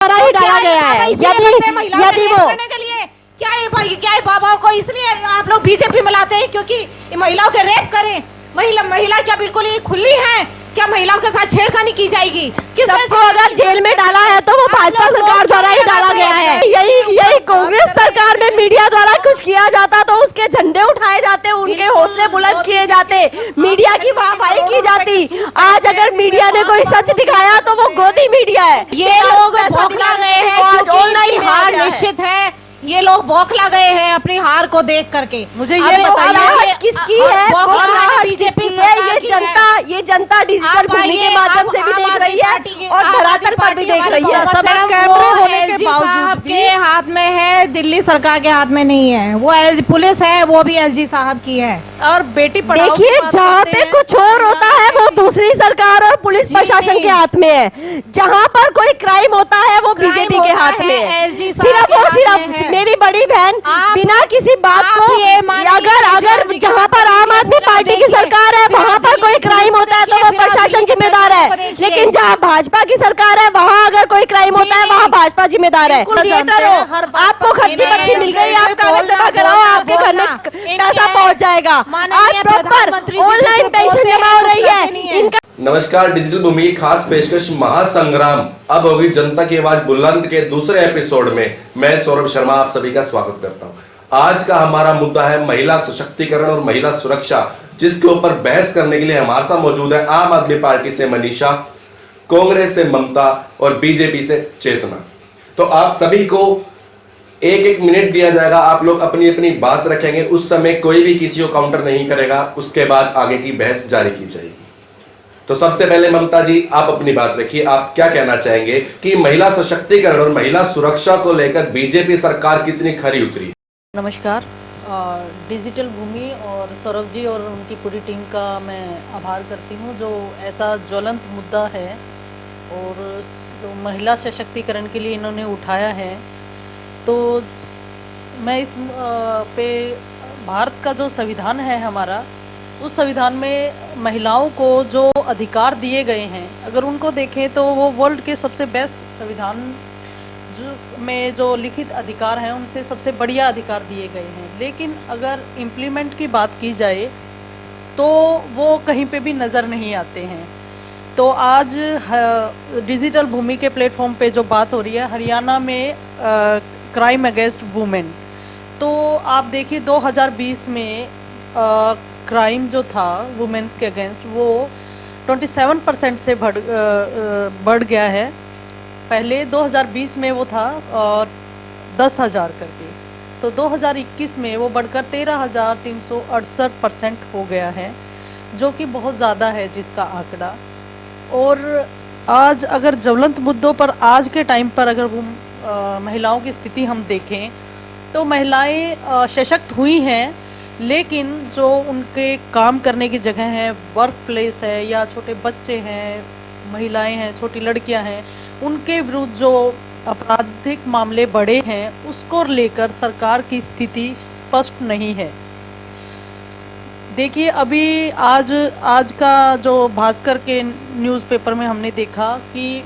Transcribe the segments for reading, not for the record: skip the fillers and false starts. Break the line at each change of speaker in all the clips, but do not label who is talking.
द्वारा ही डाला गया है। यदि वो
क्या है बाबा को इसलिए आप लोग बीजेपी में लाते हैं क्योंकि महिलाओं के रेप करें। महिला क्या बिल्कुल ही खुली है? क्या महिलाओं के साथ छेड़खानी की जाएगी?
सबको अगर जेल में डाला है तो वो भाजपा सरकार द्वारा ही डाला गया है। यही कांग्रेस सरकार में मीडिया द्वारा कुछ किया जाता तो उसके झंडे उठाए जाते, उनके हौसले बुलंद किए जाते, मीडिया की वाहवाही की जाती। आज अगर मीडिया ने कोई सच दिखाया तो वो गोदी मीडिया है।
ये लोग बौखला गए हैं, आज ऑनलाइन हार निश्चित है। ये लोग बौखला गए हैं अपनी हार को देख करके।
मुझे ये बताइए किसकी है?
बीजेपी
है। ये जनता डिजिटल भूमि के माध्यम से भी देख रही है और धरातल पर भी देख रही है।
सब कैमरे होने के बावजूद के हाथ में है, दिल्ली सरकार के हाथ में नहीं है। वो पुलिस है, वो भी एलजी साहब की है।
और बेटी पढ़ाओ, देखिए जहाँ पे कुछ और होता है वो दूसरी सरकार और पुलिस प्रशासन के हाथ में है। जहाँ पर कोई क्राइम होता है वो बीजेपी के हाथ में है। सिर्फ और सिर्फ मेरी बड़ी बहन बिना किसी बात को अगर जहाँ पर आम आदमी पार्टी की सरकार है वहाँ पर कोई क्राइम होता है तो वो प्रशासन जिम्मेदार है, लेकिन जहाँ भाजपा की सरकार है वहाँ अगर कोई क्राइम होता है वहाँ भाजपा जिम्मेदार है। थिएटर हो, आपको खर्ची बच्ची मिल गई, आप कागज जमा कराओ, आपके घर में पैसा पहुँच जाएगा। आज प्रॉपर ऑनलाइन पेंशन जमा हो रही है।
नमस्कार, डिजिटल भूमि की खास पेशकश महासंग्राम अब होगी जनता की आवाज बुलंद के दूसरे एपिसोड में मैं सौरभ शर्मा आप सभी का स्वागत करता हूं। आज का हमारा मुद्दा है महिला सशक्तिकरण और महिला सुरक्षा, जिसके ऊपर बहस करने के लिए हमारे साथ मौजूद है आम आदमी पार्टी से मनीषा, कांग्रेस से ममता और बीजेपी से चेतना। तो आप सभी को एक एक मिनट दिया जाएगा, आप लोग अपनी अपनी बात रखेंगे। उस समय कोई भी किसी को काउंटर नहीं करेगा, उसके बाद आगे की बहस जारी की जाएगी। तो सबसे पहले ममता जी, आप अपनी बात रखिए। आप क्या कहना चाहेंगे कि महिला सशक्तिकरण और महिला सुरक्षा को लेकर बीजेपी सरकार कितनी खरी उतरी?
नमस्कार, डिजिटल भूमि और सौरभ जी और उनकी पूरी टीम का मैं आभार करती हूं जो ऐसा ज्वलंत मुद्दा है और जो महिला सशक्तिकरण के लिए इन्होंने उठाया है। तो मैं इस पे भारत का जो संविधान है हमारा, उस संविधान में महिलाओं को जो अधिकार दिए गए हैं, अगर उनको देखें तो वो वर्ल्ड के सबसे बेस्ट संविधान में जो लिखित अधिकार हैं उनसे सबसे बढ़िया अधिकार दिए गए हैं। लेकिन अगर इम्प्लीमेंट की बात की जाए तो वो कहीं पे भी नज़र नहीं आते हैं। तो आज डिजिटल भूमि के प्लेटफॉर्म पे जो बात हो रही है हरियाणा में क्राइम अगेंस्ट वुमेन, तो आप देखिए 2020 में क्राइम जो था वुमेन्स के अगेंस्ट वो 27% से बढ़ गया है। पहले 2020 में वो था और 10,000 करके, तो 2021 में वो बढ़कर 13,368% हो गया है, जो कि बहुत ज़्यादा है जिसका आंकड़ा। और आज अगर ज्वलंत मुद्दों पर आज के टाइम पर अगर वो महिलाओं की स्थिति हम देखें तो महिलाएं सशक्त हुई हैं, लेकिन जो उनके काम करने की जगह है, वर्क प्लेस है या छोटे बच्चे हैं, महिलाएं हैं, छोटी लड़कियां हैं, उनके विरुद्ध जो आपराधिक मामले बढ़े हैं उसको लेकर सरकार की स्थिति स्पष्ट नहीं है। देखिए अभी आज का जो भास्कर के न्यूज़पेपर में हमने देखा कि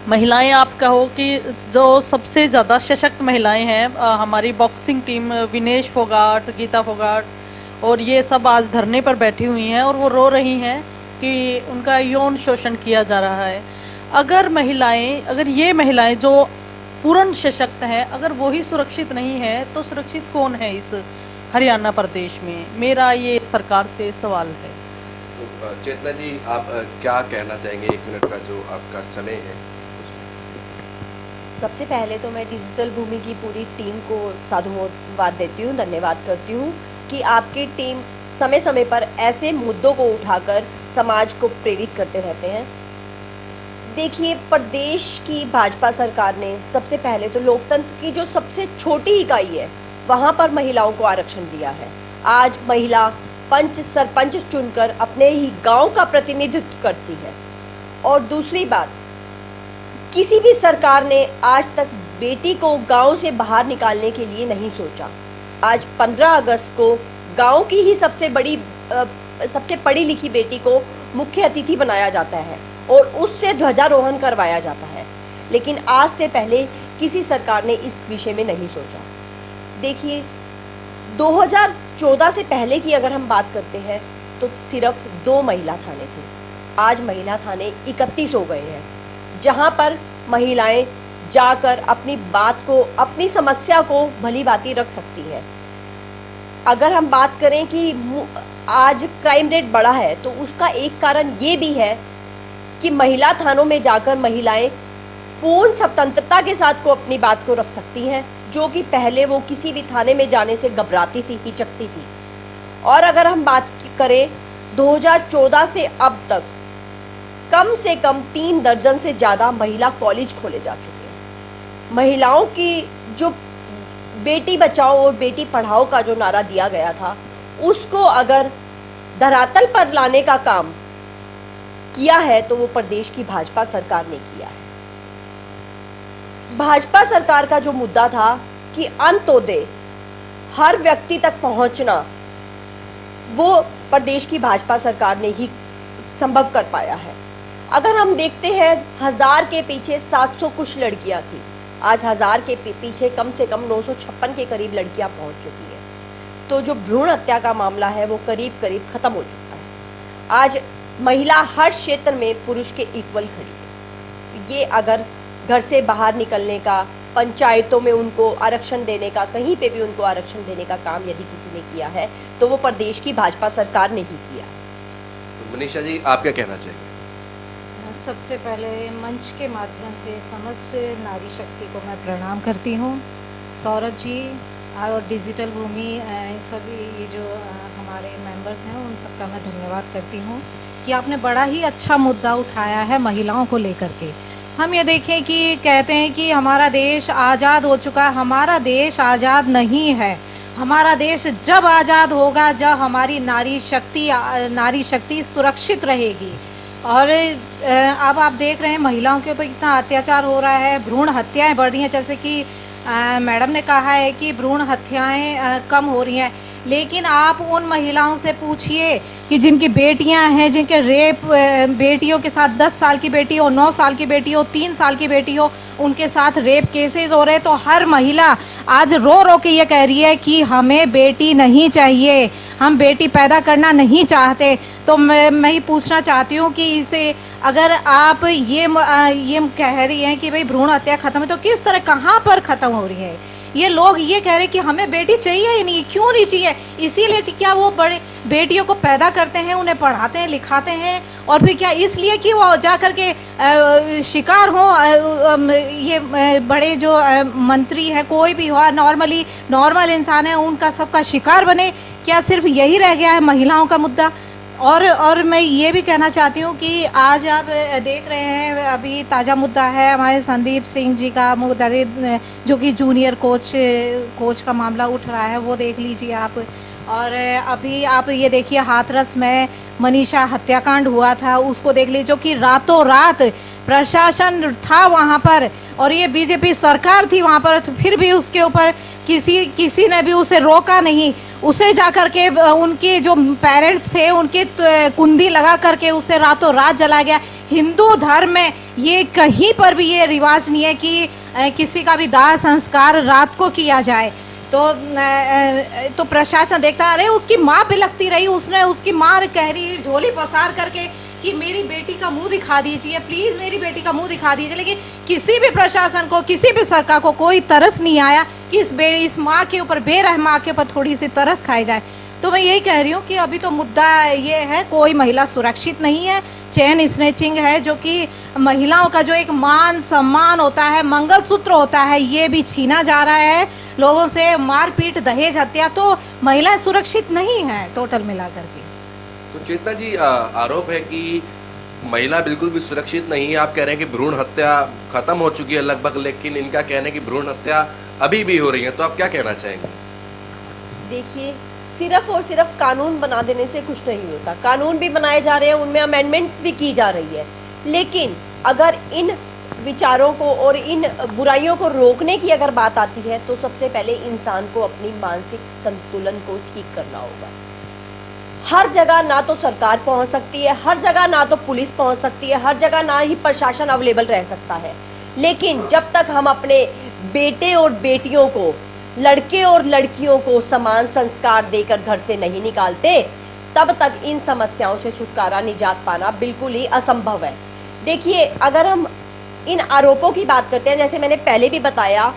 महिलाएं, आप कहो कि जो सबसे ज़्यादा सशक्त महिलाएं हैं हमारी बॉक्सिंग टीम, विनेश फोगाट, गीता फोगाट और ये सब आज धरने पर बैठी हुई हैं और वो रो रही हैं कि उनका यौन शोषण किया जा रहा है। अगर ये महिलाएं जो पूर्ण सशक्त हैं, अगर वो ही सुरक्षित नहीं है तो सुरक्षित कौन है इस हरियाणा प्रदेश में? मेरा ये सरकार से सवाल है।
तो चेतना जी, आप क्या कहना चाहेंगे? 1 मिनट का जो आपका समय है।
सबसे पहले तो मैं डिजिटल भूमि की पूरी टीम को साधुवाद देती हूँ, धन्यवाद करती हूँ कि आपकी टीम समय समय पर ऐसे मुद्दों को उठाकर समाज को प्रेरित करते रहते हैं। देखिए, प्रदेश की भाजपा सरकार ने सबसे पहले तो लोकतंत्र की जो सबसे छोटी इकाई है वहाँ पर महिलाओं को आरक्षण दिया है। आज महिला पंच सरपंच चुनकर अपने ही गांव का प्रतिनिधित्व करती है। और दूसरी बात, किसी भी सरकार ने आज तक बेटी को गांव से बाहर निकालने के लिए नहीं सोचा। आज 15 अगस्त को गांव की ही सबसे पढ़ी लिखी बेटी को मुख्य अतिथि बनाया जाता है और उससे ध्वजारोहण करवाया जाता है। लेकिन आज से पहले किसी सरकार ने इस विषय में नहीं सोचा। देखिए 2014 से पहले की अगर हम बात करते हैं तो सिर्फ 2 महिला थाने थे। आज महिला थाने 31 हो गए हैं, जहां पर महिलाएं जाकर अपनी बात को, अपनी समस्या को भली भांति रख सकती हैं। अगर हम बात करें कि आज क्राइम रेट बढ़ा है तो उसका एक कारण ये भी है कि महिला थानों में जाकर महिलाएं पूर्ण स्वतंत्रता के साथ को अपनी बात को रख सकती हैं, जो कि पहले वो किसी भी थाने में जाने से घबराती थी, हिचकती थी। और अगर हम बात करें 2014 से अब तक कम से कम 3 दर्जन से ज़्यादा महिला कॉलेज खोले जा चुके हैं। महिलाओं की जो बेटी बचाओ और बेटी पढ़ाओ का जो नारा दिया गया था, उसको अगर धरातल पर लाने का काम किया है तो वो प्रदेश की भाजपा सरकार ने किया है। भाजपा सरकार का जो मुद्दा था कि अंत्योदय हर व्यक्ति तक पहुंचना, वो प्रदेश की भाजपा सरकार ने ही संभव कर पाया है। अगर हम देखते हैं 1000 के पीछे 700 कुछ लड़कियां थी, आज 1000 के पीछे कम से कम 956 के करीब लड़कियां पहुंच चुकी है। तो जो भ्रूण हत्या का मामला है वो करीब करीब खत्म हो चुका है। आज महिला हर क्षेत्र में पुरुष के इक्वल खड़ी है। ये अगर घर से बाहर निकलने का, पंचायतों में उनको आरक्षण देने का, कहीं पे भी उनको आरक्षण देने का काम यदि किसी ने किया है तो वो प्रदेश की भाजपा सरकार ने ही किया।
तो मनीषा जी, आप क्या कहना चाहेंगे?
सबसे पहले मंच के माध्यम से समस्त नारी शक्ति को मैं प्रणाम करती हूँ। सौरभ जी और डिजिटल भूमि, सभी ये जो हमारे मेंबर्स हैं उन सबका मैं धन्यवाद करती हूँ कि आपने बड़ा ही अच्छा मुद्दा उठाया है महिलाओं को लेकर के। हम ये देखें कि कहते हैं कि हमारा देश आज़ाद हो चुका है। हमारा देश आज़ाद नहीं है। हमारा देश जब आज़ाद होगा जब हमारी नारी शक्ति सुरक्षित रहेगी। और अब आप देख रहे हैं महिलाओं के ऊपर कितना अत्याचार हो रहा है, भ्रूण हत्याएं बढ़ रही हैं। जैसे कि मैडम ने कहा है कि भ्रूण हत्याएं कम हो रही हैं, लेकिन आप उन महिलाओं से पूछिए कि जिनकी बेटियां हैं, जिनके रेप, बेटियों के साथ 10 साल की बेटी हो, 9 साल की बेटी हो, 3 साल की बेटी हो, उनके साथ रेप केसेस हो रहे, तो हर महिला आज रो रो के ये कह रही है कि हमें बेटी नहीं चाहिए, हम बेटी पैदा करना नहीं चाहते। तो मैं ही पूछना चाहती हूँ कि इसे अगर आप ये कह रही हैं कि भाई भ्रूण हत्या खत्म है, तो किस तरह, कहाँ पर खत्म हो रही है? ये लोग ये कह रहे हैं कि हमें बेटी चाहिए ही नहीं, क्यों नहीं चाहिए? इसीलिए क्या वो बड़े बेटियों को पैदा करते हैं, उन्हें पढ़ाते हैं, लिखाते हैं, और फिर क्या इसलिए कि वो जा कर के शिकार हो, ये बड़े जो मंत्री हैं, कोई भी हो, नॉर्मल इंसान है, उनका सबका शिकार बने? क्या सिर्फ यही रह गया है महिलाओं का मुद्दा? और मैं ये भी कहना चाहती हूँ कि आज आप देख रहे हैं अभी ताज़ा मुद्दा है हमारे संदीप सिंह जी का मुद्दा, जो कि जूनियर कोच का मामला उठ रहा है, वो देख लीजिए आप। और अभी आप ये देखिए हाथरस में मनीषा हत्याकांड हुआ था, उसको देख लीजिए, जो कि रातों रात प्रशासन था वहाँ पर और ये बीजेपी सरकार थी वहाँ पर, तो फिर भी उसके ऊपर किसी ने भी उसे रोका नहीं। उसे जाकर के उनके जो पेरेंट्स थे उनके कुंडी लगा करके उसे रातों रात जलाया गया। हिंदू धर्म में ये कहीं पर भी ये रिवाज नहीं है कि किसी का भी दाह संस्कार रात को किया जाए। तो प्रशासन देखता, अरे उसकी माँ बिलखती रही, उसने उसकी माँ कह रही झोली पसार करके कि मेरी बेटी का मुंह दिखा दीजिए, प्लीज़ मेरी बेटी का मुंह दिखा दीजिए, लेकिन किसी भी प्रशासन को, किसी भी सरकार को कोई तरस नहीं आया कि इस माँ के ऊपर, बेरहम माँ के ऊपर थोड़ी सी तरस खाई जाए। तो मैं यही कह रही हूँ कि अभी तो मुद्दा ये है, कोई महिला सुरक्षित नहीं है। चेन स्नैचिंग है, जो कि महिलाओं का जो एक मान सम्मान होता है, मंगलसूत्र होता है, ये भी छीना जा रहा है लोगों से। मारपीट, दहेज हत्या, तो महिलाएं सुरक्षित नहीं है टोटल मिलाकर के।
तो चेतना जी, आरोप है कि महिला बिल्कुल भी सुरक्षित नहीं है। आप कह रहे हैं कि भ्रूण हत्या खत्म हो चुकी है लगभग, लेकिन इनका कहना है कि भ्रूण हत्या अभी भी हो रही है, तो आप क्या कहना चाहेंगे?
देखिए, सिर्फ और सिर्फ कानून बना देने से कुछ नहीं होता। कानून भी बनाए जा रहे हैं, उनमें अमेंडमेंट्स भी की जा रही है, लेकिन अगर इन विचारों को और इन बुराइयों को रोकने की अगर बात आती है तो सबसे पहले इंसान को अपनी मानसिक संतुलन को ठीक करना होगा। हर जगह ना तो सरकार पहुंच सकती है, हर जगह ना तो पुलिस पहुंच सकती है, हर जगह ना ही प्रशासन अवेलेबल रह सकता है। लेकिन जब तक हम अपने बेटे और बेटियों को, लड़के और लड़कियों को समान संस्कार देकर घर से नहीं निकालते, तब तक इन समस्याओं से छुटकारा, निजात पाना बिल्कुल ही असंभव है। देखिए, अगर हम इन आरोपों की बात करते हैं, जैसे मैंने पहले भी बताया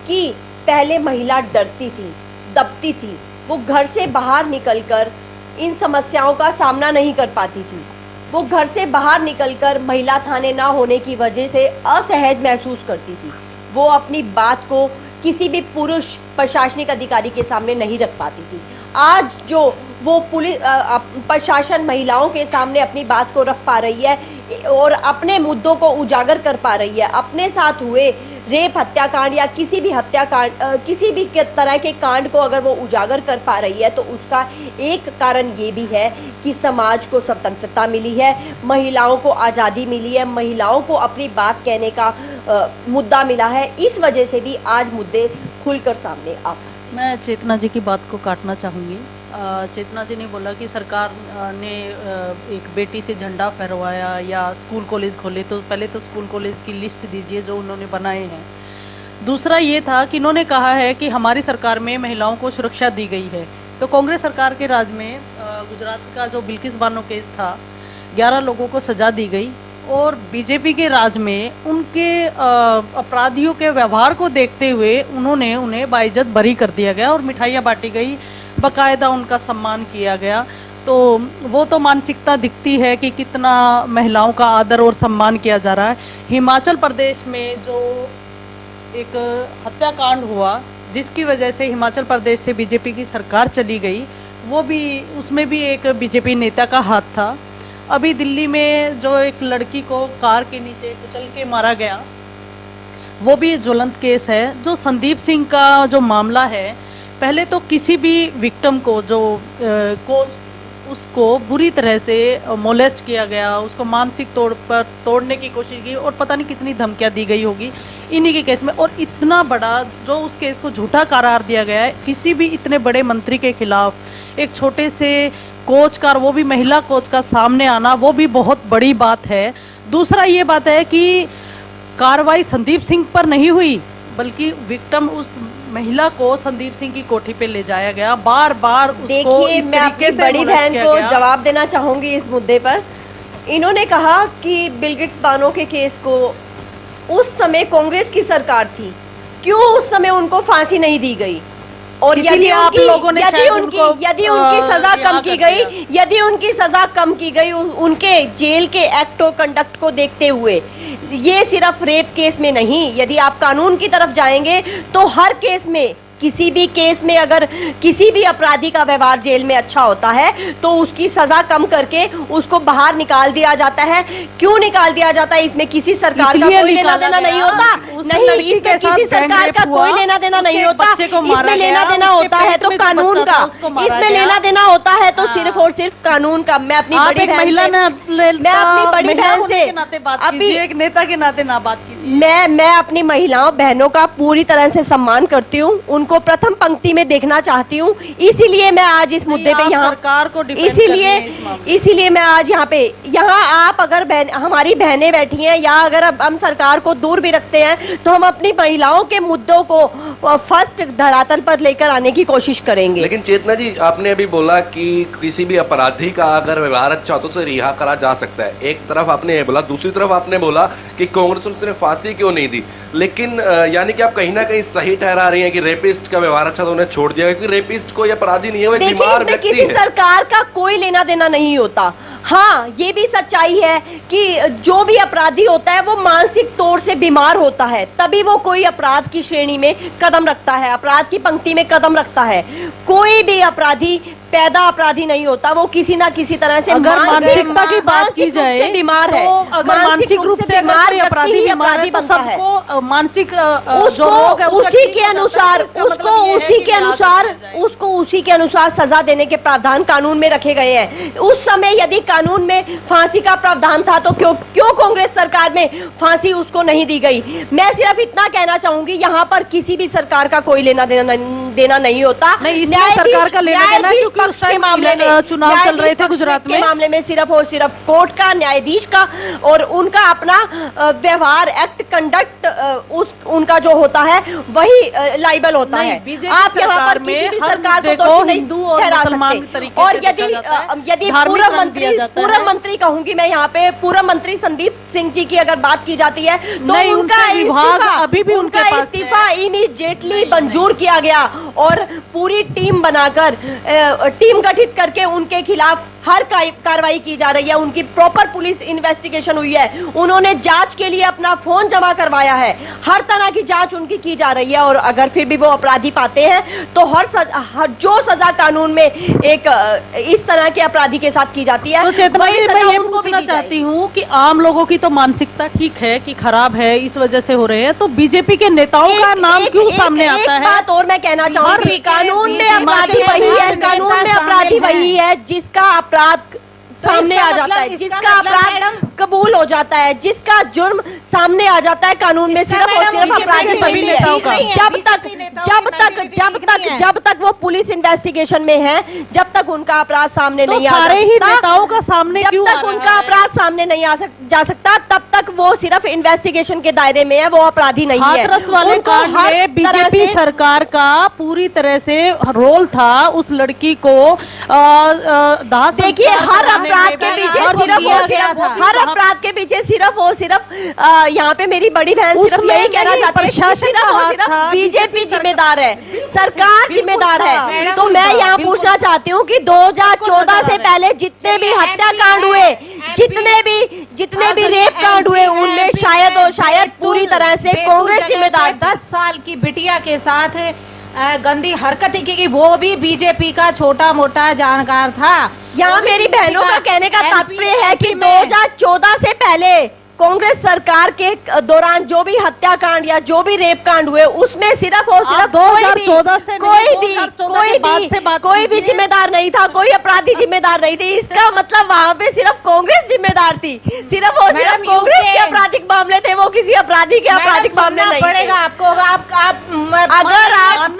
कि पहले महिला डरती थी, दबती थी, वो घर से बाहर निकलकर इन समस्याओं का सामना नहीं कर पाती थी। वो घर से बाहर निकलकर महिला थाने ना होने की वजह से असहज महसूस करती थी। वो अपनी बात को किसी भी पुरुष प्रशासनिक अधिकारी के सामने नहीं रख पाती थी। आज जो वो पुलिस प्रशासन महिलाओं के सामने अपनी बात को रख पा रही है और अपने मुद्दों को उजागर कर पा रही है, अपने साथ हुए रेप हत्याकांड या किसी भी हत्याकांड, किसी भी तरह के कांड को अगर वो उजागर कर पा रही है, तो उसका एक कारण ये भी है कि समाज को स्वतंत्रता मिली है, महिलाओं को आज़ादी मिली है, महिलाओं को अपनी बात कहने का मुद्दा मिला है। इस वजह से भी आज मुद्दे खुलकर सामने आ।
मैं चेतना जी की बात को काटना चाहूँगी। चेतना जी ने बोला कि सरकार ने एक बेटी से झंडा फहरवाया या स्कूल कॉलेज खोले, तो पहले तो स्कूल कॉलेज की लिस्ट दीजिए जो उन्होंने बनाए हैं। दूसरा ये था कि इन्होंने कहा है कि हमारी सरकार में महिलाओं को सुरक्षा दी गई है। तो कांग्रेस सरकार के राज में गुजरात का जो बिल्किस बानो केस था, 11 लोगों को सजा दी गई, और बीजेपी के राज में उनके अपराधियों के व्यवहार को देखते हुए उन्हें बाइज्जत बरी कर दिया गया और मिठाइयाँ बांटी गई, बाकायदा उनका सम्मान किया गया। तो वो तो मानसिकता दिखती है कि कितना महिलाओं का आदर और सम्मान किया जा रहा है। हिमाचल प्रदेश में जो एक हत्याकांड हुआ जिसकी वजह से हिमाचल प्रदेश से बीजेपी की सरकार चली गई, वो भी, उसमें भी एक बीजेपी नेता का हाथ था। अभी दिल्ली में जो एक लड़की को कार के नीचे कुचल के मारा गया, वो भी ज्वलंत केस है। जो संदीप सिंह का जो मामला है, पहले तो किसी भी विक्टिम को जो उसको बुरी तरह से मोलेस्ट किया गया, उसको मानसिक तौर पर तोड़ने की कोशिश की और पता नहीं कितनी धमकियां दी गई होगी इन्हीं के केस में, और इतना बड़ा जो उस केस को झूठा करार दिया गया है किसी भी इतने बड़े मंत्री के खिलाफ। एक छोटे से कोच का, वो भी महिला कोच का सामने आना, वो भी बहुत बड़ी बात है। दूसरा ये बात है कि कार्रवाई संदीप सिंह पर नहीं हुई, बल्कि विक्टिम उस महिला को संदीप सिंह की कोठी पे ले जाया गया, बार बार उसको
देखिए, मैं अपनी बड़ी बहन को जवाब देना चाहूंगी इस मुद्दे पर। इन्होंने कहा कि बिल्किस बानो के केस को उस समय कांग्रेस की सरकार थी, क्यों उस समय उनको फांसी नहीं दी गई, और यदि
आप लोगों ने
उनकी सजा कम की गई, यदि उनकी सजा कम की गई उनके जेल के एक्ट ऑफ कंडक्ट को देखते हुए, ये सिर्फ रेप केस में नहीं, यदि आप कानून की तरफ जाएंगे तो हर केस में, किसी भी केस में अगर किसी भी अपराधी का व्यवहार जेल में अच्छा होता है तो उसकी सजा कम करके उसको बाहर निकाल दिया जाता है। क्यों निकाल दिया जाता है? इसमें किसी सरकार का कोई लेना देना नहीं होता, नहीं, इसमें किसी सरकार का कोई लेना देना नहीं होता। इसमें लेना देना होता है तो कानून का, इसमें लेना देना होता है तो सिर्फ और सिर्फ कानून का। मैं अपनी बड़ी बहन से
अभी एक नेता के नाते ना बात कीजिए।
मैं अपनी महिलाओं बहनों का पूरी तरह से सम्मान करती हूँ, को प्रथम पंक्ति में देखना चाहती हूँ, इसीलिए मैं आज इस मुद्दे पे यहाँ
सरकार को
इसीलिए मैं आज यहाँ आप अगर हमारी बहनें बैठी हैं या अगर हम सरकार को दूर भी रखते हैं तो हम अपनी महिलाओं के मुद्दों को फर्स्ट धरातल पर लेकर आने की कोशिश करेंगे।
लेकिन चेतना जी, आपने अभी बोला कि किसी भी अपराधी का अगर व्यवहार अच्छा हो तो उसे रिहा करा जा सकता है, एक तरफ आपने ये बोला, दूसरी तरफ आपने बोला कि कांग्रेस उसने फांसी क्यों नहीं दी। लेकिन यानी कि आप कहीं ना कहीं सही ठहरा रही हैं कि रेपिस्ट का व्यवहार अच्छा तो उन्हें छोड़ दिया, क्योंकि रेपिस्ट कोई अपराधी नहीं है, वो एक बीमार व्यक्ति है।
किसी सरकार का कोई लेना देना नहीं होता। हाँ, ये भी सच्चाई है कि जो भी अपराधी होता है वो मानसिक तौर से बीमार होता है, तभी वो कोई अपराध की श्रेणी में कदम रखता है, अपराध की पंक्ति में कदम रखता है। कोई भी अपराधी पैदा अपराधी नहीं होता, वो किसी ना किसी तरह से
अगर मानसिकता की बात की जाए
बीमार है,
तो अगर मानसिक रूप से अपराधी बीमार है तो सबको मानसिक
उसी के अनुसार सजा देने के प्रावधान कानून में रखे गए हैं। उस समय यदि कानून में फांसी का प्रावधान था तो क्यों कांग्रेस सरकार में फांसी उसको नहीं दी गई? मैं सिर्फ इतना कहना चाहूंगी, यहाँ पर किसी भी सरकार का कोई लेना देना देना नहीं होता।
नहीं, इसमें सरकार का लेना देना है, क्योंकि उस टाइम चुनाव चल रहे थे गुजरात में।
मामले में सिर्फ और सिर्फ कोर्ट का, न्यायाधीश का और उनका अपना व्यवहार, एक्ट, कंडक्ट, उनका जो होता है वही लाइबल होता है। आप यहाँ पर किसी भी सरकार को दोषी नहीं ठहरा सकते। और यदि पूर्व मंत्री कहूंगी मैं यहाँ पे, पूर्व मंत्री संदीप सिंह जी की अगर बात की जाती है तो उनका इस्तीफा इमीडिएटली मंजूर किया गया और पूरी टीम बनाकर, टीम गठित करके उनके खिलाफ हर कार्रवाई की जा रही है। उनकी प्रॉपर पुलिस इन्वेस्टिगेशन हुई है, उन्होंने जांच के लिए अपना फोन जमा करवाया है, हर तरह की जांच उनकी की जा रही है। और अगर फिर भी वो अपराधी पाते हैं तो हर जो सजा कानून में एक इस तरह के अपराधी के साथ की जाती है।
तो चेतना जी, मैं ये पूछना चाहती हूँ कि आम लोगों की तो मानसिकता ठीक है कि खराब है, इस वजह से हो रहे हैं, तो बीजेपी के नेताओं का नाम क्यों सामने आता है?
एक बात और मैं कहना चाहूंगी, कानून में अपराधी वही है, कानून में अपराधी वही है जिसका अपराध सामने आ जाता है, जिसका अपराध कबूल हो जाता है, जिसका जुर्म सामने आ जाता है। कानून में सिर्फ और सिर्फ अपराधी सभी नेताओं का, जब तक वो पुलिस इन्वेस्टिगेशन में है, जब तक उनका अपराध सामने नहीं आ सकता,
सारे ही नेताओं का सामने
जब तक उनका अपराध सामने नहीं जा सकता, तब तक वो सिर्फ इन्वेस्टिगेशन के दायरे में है, वो अपराधी नहीं है।
हाथरस वाले कांड में बीजेपी सरकार का पूरी तरह से रोल था उस लड़की को
देखिए, हर अपराध के पीछे सिर्फ और सिर्फ यहाँ पे मेरी बड़ी बहन सिर्फ यही कहना चाहती है, सिर्फ और सिर्फ बीजेपी जिम्मेदार है, सरकार जिम्मेदार है। तो मैं यहाँ पूछना चाहती हूँ कि 2014 से पहले जितने भी हत्याकांड हुए, जितने भी रेप कांड हुए, उनमें शायद पूरी तरह से कांग्रेस जिम्मेदार।
10 साल की बिटिया के साथ गंदी हरकतें की, वो भी बीजेपी का छोटा मोटा जानकार था।
यहाँ मेरी बहनों का कहने का तात्पर्य है कि 2014 से पहले कांग्रेस सरकार के दौरान जो भी हत्याकांड या जो भी रेप कांड हुए, उसमें सिर्फ और सिर्फ
2014 से
कोई भी जिम्मेदार नहीं था, कोई अपराधी जिम्मेदार नहीं थी। इसका मतलब वहाँ पे सिर्फ कांग्रेस जिम्मेदार थी, सिर्फ और सिर्फ कांग्रेस के आपराधिक मामले थे, वो किसी अपराधी के आपराधिक मामले नहीं
पड़ेगा आपको।
अगर आप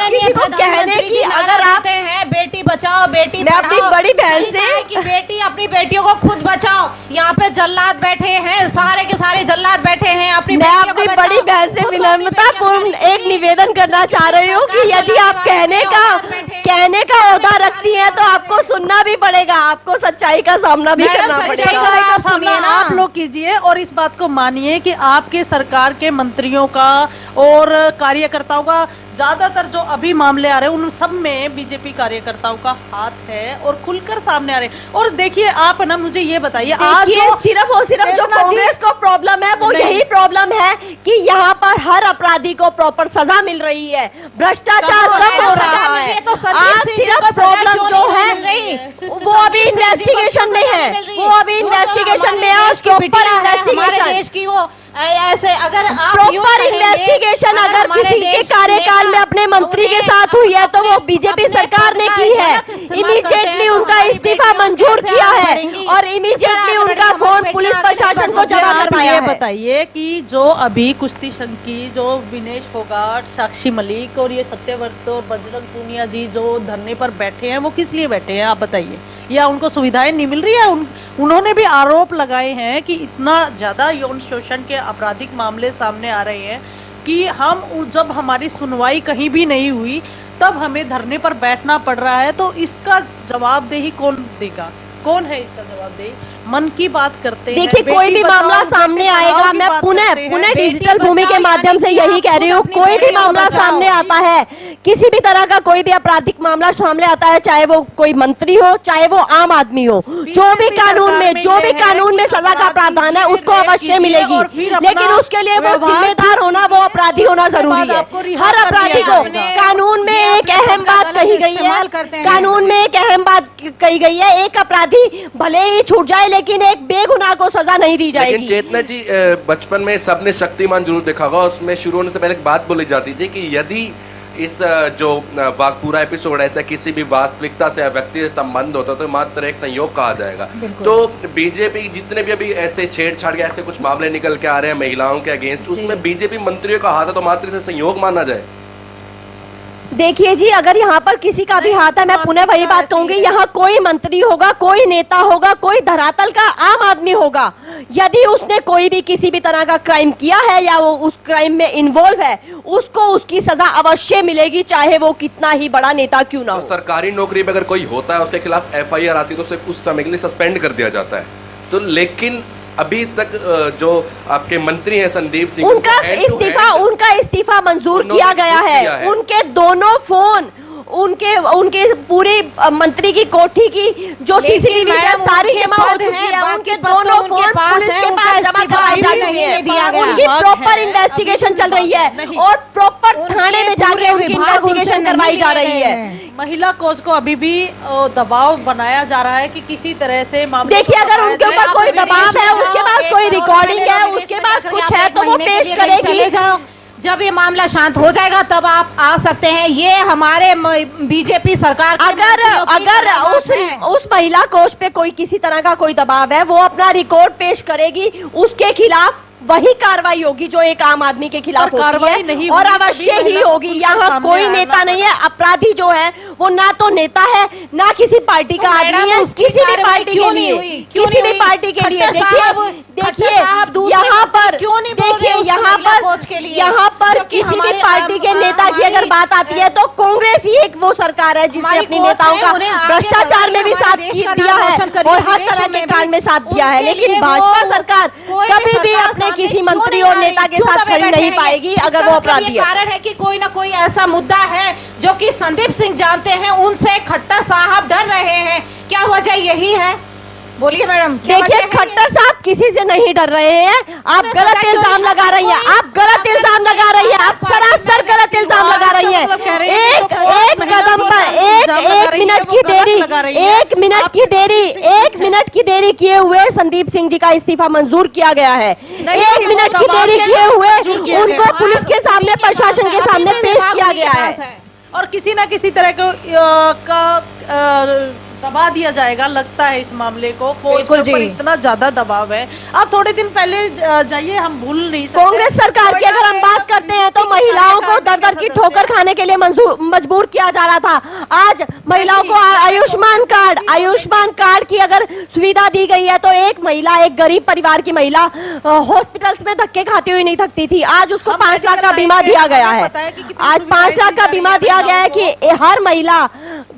किसी को कहने की, अगर आप
हैं बेटी बचाओ बेटी
मैं अपनी बड़ी बहन से
कि बेटी अपनी बेटियों को खुद बचाओ, यहाँ पे जल्लाद बैठे हैं, सारे के सारे जल्लाद बैठे हैं।
मैं अपनी बड़ी बहन से विनम्रतापूर्ण एक निवेदन करना चाह रही हूँ कि यदि आप कहने का ओहदा रखती हैं तो आपको सुनना भी पड़ेगा, आपको सच्चाई का सामना भी करना पड़ेगा।
आप लोग कीजिए और इस बात को मानिए कि आपके सरकार के मंत्रियों का और कार्यकर्ताओं का ज्यादातर जो अभी मामले आ रहे हैं उन सब में बीजेपी कार्यकर्ताओं का हाथ है और खुलकर सामने आ रहे हैं। और देखिए आप ना मुझे ये बताइए, आज
सिर्फ और सिर्फ जो कांग्रेस को प्रॉब्लम है वो यही प्रॉब्लम है कि यहाँ पर हर अपराधी को प्रॉपर सजा मिल रही है, भ्रष्टाचार कम हो रहा है। आज सिर्फ प्रॉब्लम जो है वो अभी इन्वेस्टिगेशन में है, उसके ऊपर
देश की वो ऐसे अगर
प्रॉपर इन्वेस्टिगेशन अगर किसी के कार्यकाल में अपने मंत्री के साथ हुई है तो वो बीजेपी सरकार ने की है। इमीडिएटली उनका इस्तीफा मंजूर किया है और इमीडिएटली उनका फोन पुलिस प्रशासन को जमा करवाया है।
बताइए कि जो अभी कुश्ती शंकी, जो विनेश फोगाट, साक्षी मलिक और ये सत्यव्रत और बजरंग पूनिया जी जो धरने पर बैठे हैं, वो किस लिए बैठे हैं आप बताइए? या उनको सुविधाएं नहीं मिल रही है? उन्होंने भी आरोप लगाए हैं कि इतना ज्यादा यौन शोषण के आपराधिक मामले सामने आ रहे हैं कि जब हमारी सुनवाई कहीं भी नहीं हुई तब हमें धरने पर बैठना पड़ रहा है। तो इसका जवाबदेही कौन देगा? कौन है इसका जवाबदेही? मन की बात करते हैं।
देखिए, कोई भी मामला सामने आएगा, मैं पुनः डिजिटल भूमि के माध्यम से यही कह रही हूँ, कोई भी मामला सामने आता है, किसी भी तरह का कोई भी आपराधिक मामला सामने आता है, चाहे वो कोई मंत्री हो, चाहे वो आम आदमी हो, जो भी कानून में सजा का प्रावधान है उसको अवश्य मिलेगी, लेकिन उसके लिए वो जिम्मेदार होना, वो अपराधी होना जरूरी है। हर अपराधी को कानून में एक अहम बात कही गई है, एक अपराधी भले ही छूट जाए लेकिन एक बेगुनाह को सजा नहीं दी जाएगी।
लेकिन चेतना जी, बचपन में सबने शक्तिमान जरूर देखा होगा, उसमें शुरू होने से पहले एक बात बोली जाती थी कि यदि इस जो पूरा एपिसोड ऐसा किसी भी वास्तविकता से व्यक्ति से संबंध होता तो मात्र एक संयोग कहा जाएगा। तो बीजेपी जितने भी अभी ऐसे छेड़छाड़ के ऐसे कुछ मामले निकल के आ रहे हैं महिलाओं के अगेंस्ट, उसमें बीजेपी मंत्रियों का हाथ है तो मात्र से संयोग माना जाए?
देखिए जी, अगर यहाँ पर किसी का भी हाथ है, मैं पुनः वही बात कहूंगी, यहाँ कोई मंत्री होगा, कोई नेता होगा, कोई धरातल का आम आदमी होगा, यदि उसने कोई भी किसी भी तरह का क्राइम किया है या वो उस क्राइम में इन्वॉल्व है, उसको उसकी सजा अवश्य मिलेगी, चाहे वो कितना ही बड़ा नेता क्यों ना हो।
तो सरकारी नौकरी में अगर कोई होता है, उसके खिलाफ FIR आती है तो उसे कुछ समय के लिए सस्पेंड कर दिया जाता है। तो लेकिन अभी तक जो आपके मंत्री हैं संदीप सिंह,
उनका इस्तीफा मंजूर किया गया है। उनके दोनों फोन, उनके पूरी मंत्री की कोठी की जो सीसीटीवी है सारी जमा हो चुकी है, उनके दोनों फोन पुलिस के पास जमा कराई जा रही है, उनकी प्रॉपर इन्वेस्टिगेशन चल रही है और प्रॉपर थाने में जाके उनकी इन्वेस्टिगेशन करवाई जा रही है।
महिला कोच को अभी भी दबाव बनाया जा रहा है कि किसी तरह से मामले,
देखिए अगर उनके ऊपर कोई दबाव है, उसके पास कोई रिकॉर्डिंग है, उसके पास कुछ है तो वो पेश करेगी।
जब ये मामला शांत हो जाएगा तब आप आ सकते हैं। ये हमारे बीजेपी सरकार
अगर उस महिला कोष पे कोई किसी तरह का कोई दबाव है, वो अपना रिकॉर्ड पेश करेगी, उसके खिलाफ वही कार्रवाई होगी जो एक आम आदमी के खिलाफ होती है नहीं और अवश्य ही होगी। यहाँ कोई नेता नहीं है, अपराधी जो है वो ना तो देता है ना किसी पार्टी का आदमी है, किसी भी पार्टी के लिए, किसी भी पार्टी के लिए। देखिए यहाँ पर, देखिए यहाँ पर किसी भी पार्टी के नेता की अगर बात आती है तो कांग्रेस ही एक वो सरकार है जिसने अपने नेताओं का भ्रष्टाचार में भी साथ दिया है और हर तरह के कांड में साथ दिया है, लेकिन भाजपा सरकार कभी भी अपने किसी मंत्री और नेता के साथ खड़ी नहीं पाएगी अगर वो अपराधी है।
कारण है कि कोई ना कोई ऐसा मुद्दा है जो कि संदीप सिंह जानते हैं, उनसे खट्टर साहब डर रहे हैं। क्या वजह यही है? बोलिए मैडम।
देखिए खट्टर साहब किसी से नहीं डर रहे हैं, आप गलत इल्जाम लगा रही हैं, आप गलत इल्जाम लगा रही हैं, आप सरासर गलत इल्जाम लगा रही हैं। एक कदम पर एक मिनट की देरी किए हुए संदीप सिंह जी का इस्तीफा मंजूर किया गया है। 1 मिनट की देरी किए हुए उनको पुलिस के सामने, प्रशासन के सामने पेश किया गया है
और किसी न किसी तरह का दबा दिया जाएगा लगता है इस मामले को। कोर्ट के ऊपर इतना ज्यादा दबाव है। आप थोड़े दिन पहले जाइए, हम भूल नहीं सकते,
कांग्रेस सरकार की अगर हम बात करते हैं तो महिलाओं को दर की ठोकर खाने के लिए मजबूर किया जा रहा था। आज महिलाओं को आयुष्मान कार्ड की अगर सुविधा दी गई है तो एक महिला, एक गरीब परिवार की महिला हॉस्पिटल्स में धक्के खाती हुई नहीं थकती थी, आज उसको 5 लाख का बीमा दिया गया है। आज 5 लाख का बीमा दिया गया है कि हर महिला,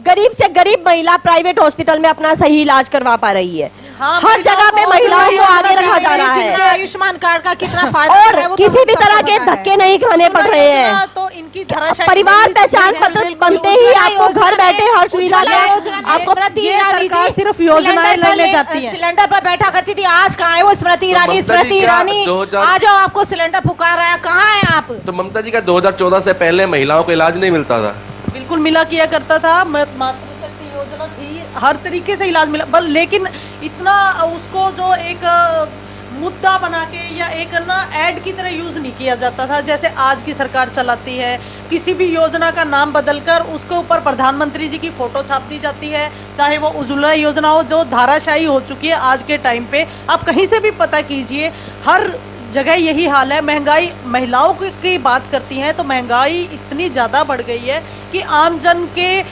गरीब से गरीब महिला प्राइवेट हॉस्पिटल में अपना सही इलाज करवा पा रही है। हर जगह पे महिलाओं को आगे रखा जा रहा है।
आयुष्मान कार्ड का कितना फायदा
और किसी भी तरह के धक्के नहीं खाने पड़ रहे हैं।
तो इनकी
परिवार पहचान पत्र बनते ही आपको घर बैठे हर सुविधा आपको
सरकार सिर्फ योजनाएं ले जाती है।
सिलेंडर पर बैठा करती थी, आज कहाँ है वो स्मृति ईरानी? स्मृति ईरानी आ जाओ, आपको सिलेंडर पुकार रहा है, कहाँ है आप?
तो ममता जी का 2014 से पहले महिलाओं को इलाज नहीं मिलता था?
बिल्कुल मिला किया करता था, मातृशक्ति योजना थी, हर तरीके से इलाज मिला, लेकिन इतना उसको जो एक मुद्दा बना के या एक ना ऐड की तरह यूज नहीं किया जाता था जैसे आज की सरकार चलाती है। किसी भी योजना का नाम बदलकर उसके ऊपर प्रधानमंत्री जी की फोटो छाप दी जाती है, चाहे वो उज्ज्वला योजना हो जो धाराशाही हो चुकी है आज के टाइम पे। आप कहीं से भी पता कीजिए, हर जगह यही हाल है। महंगाई, महिलाओं की बात करती हैं तो महंगाई इतनी ज़्यादा बढ़ गई है कि आम जन के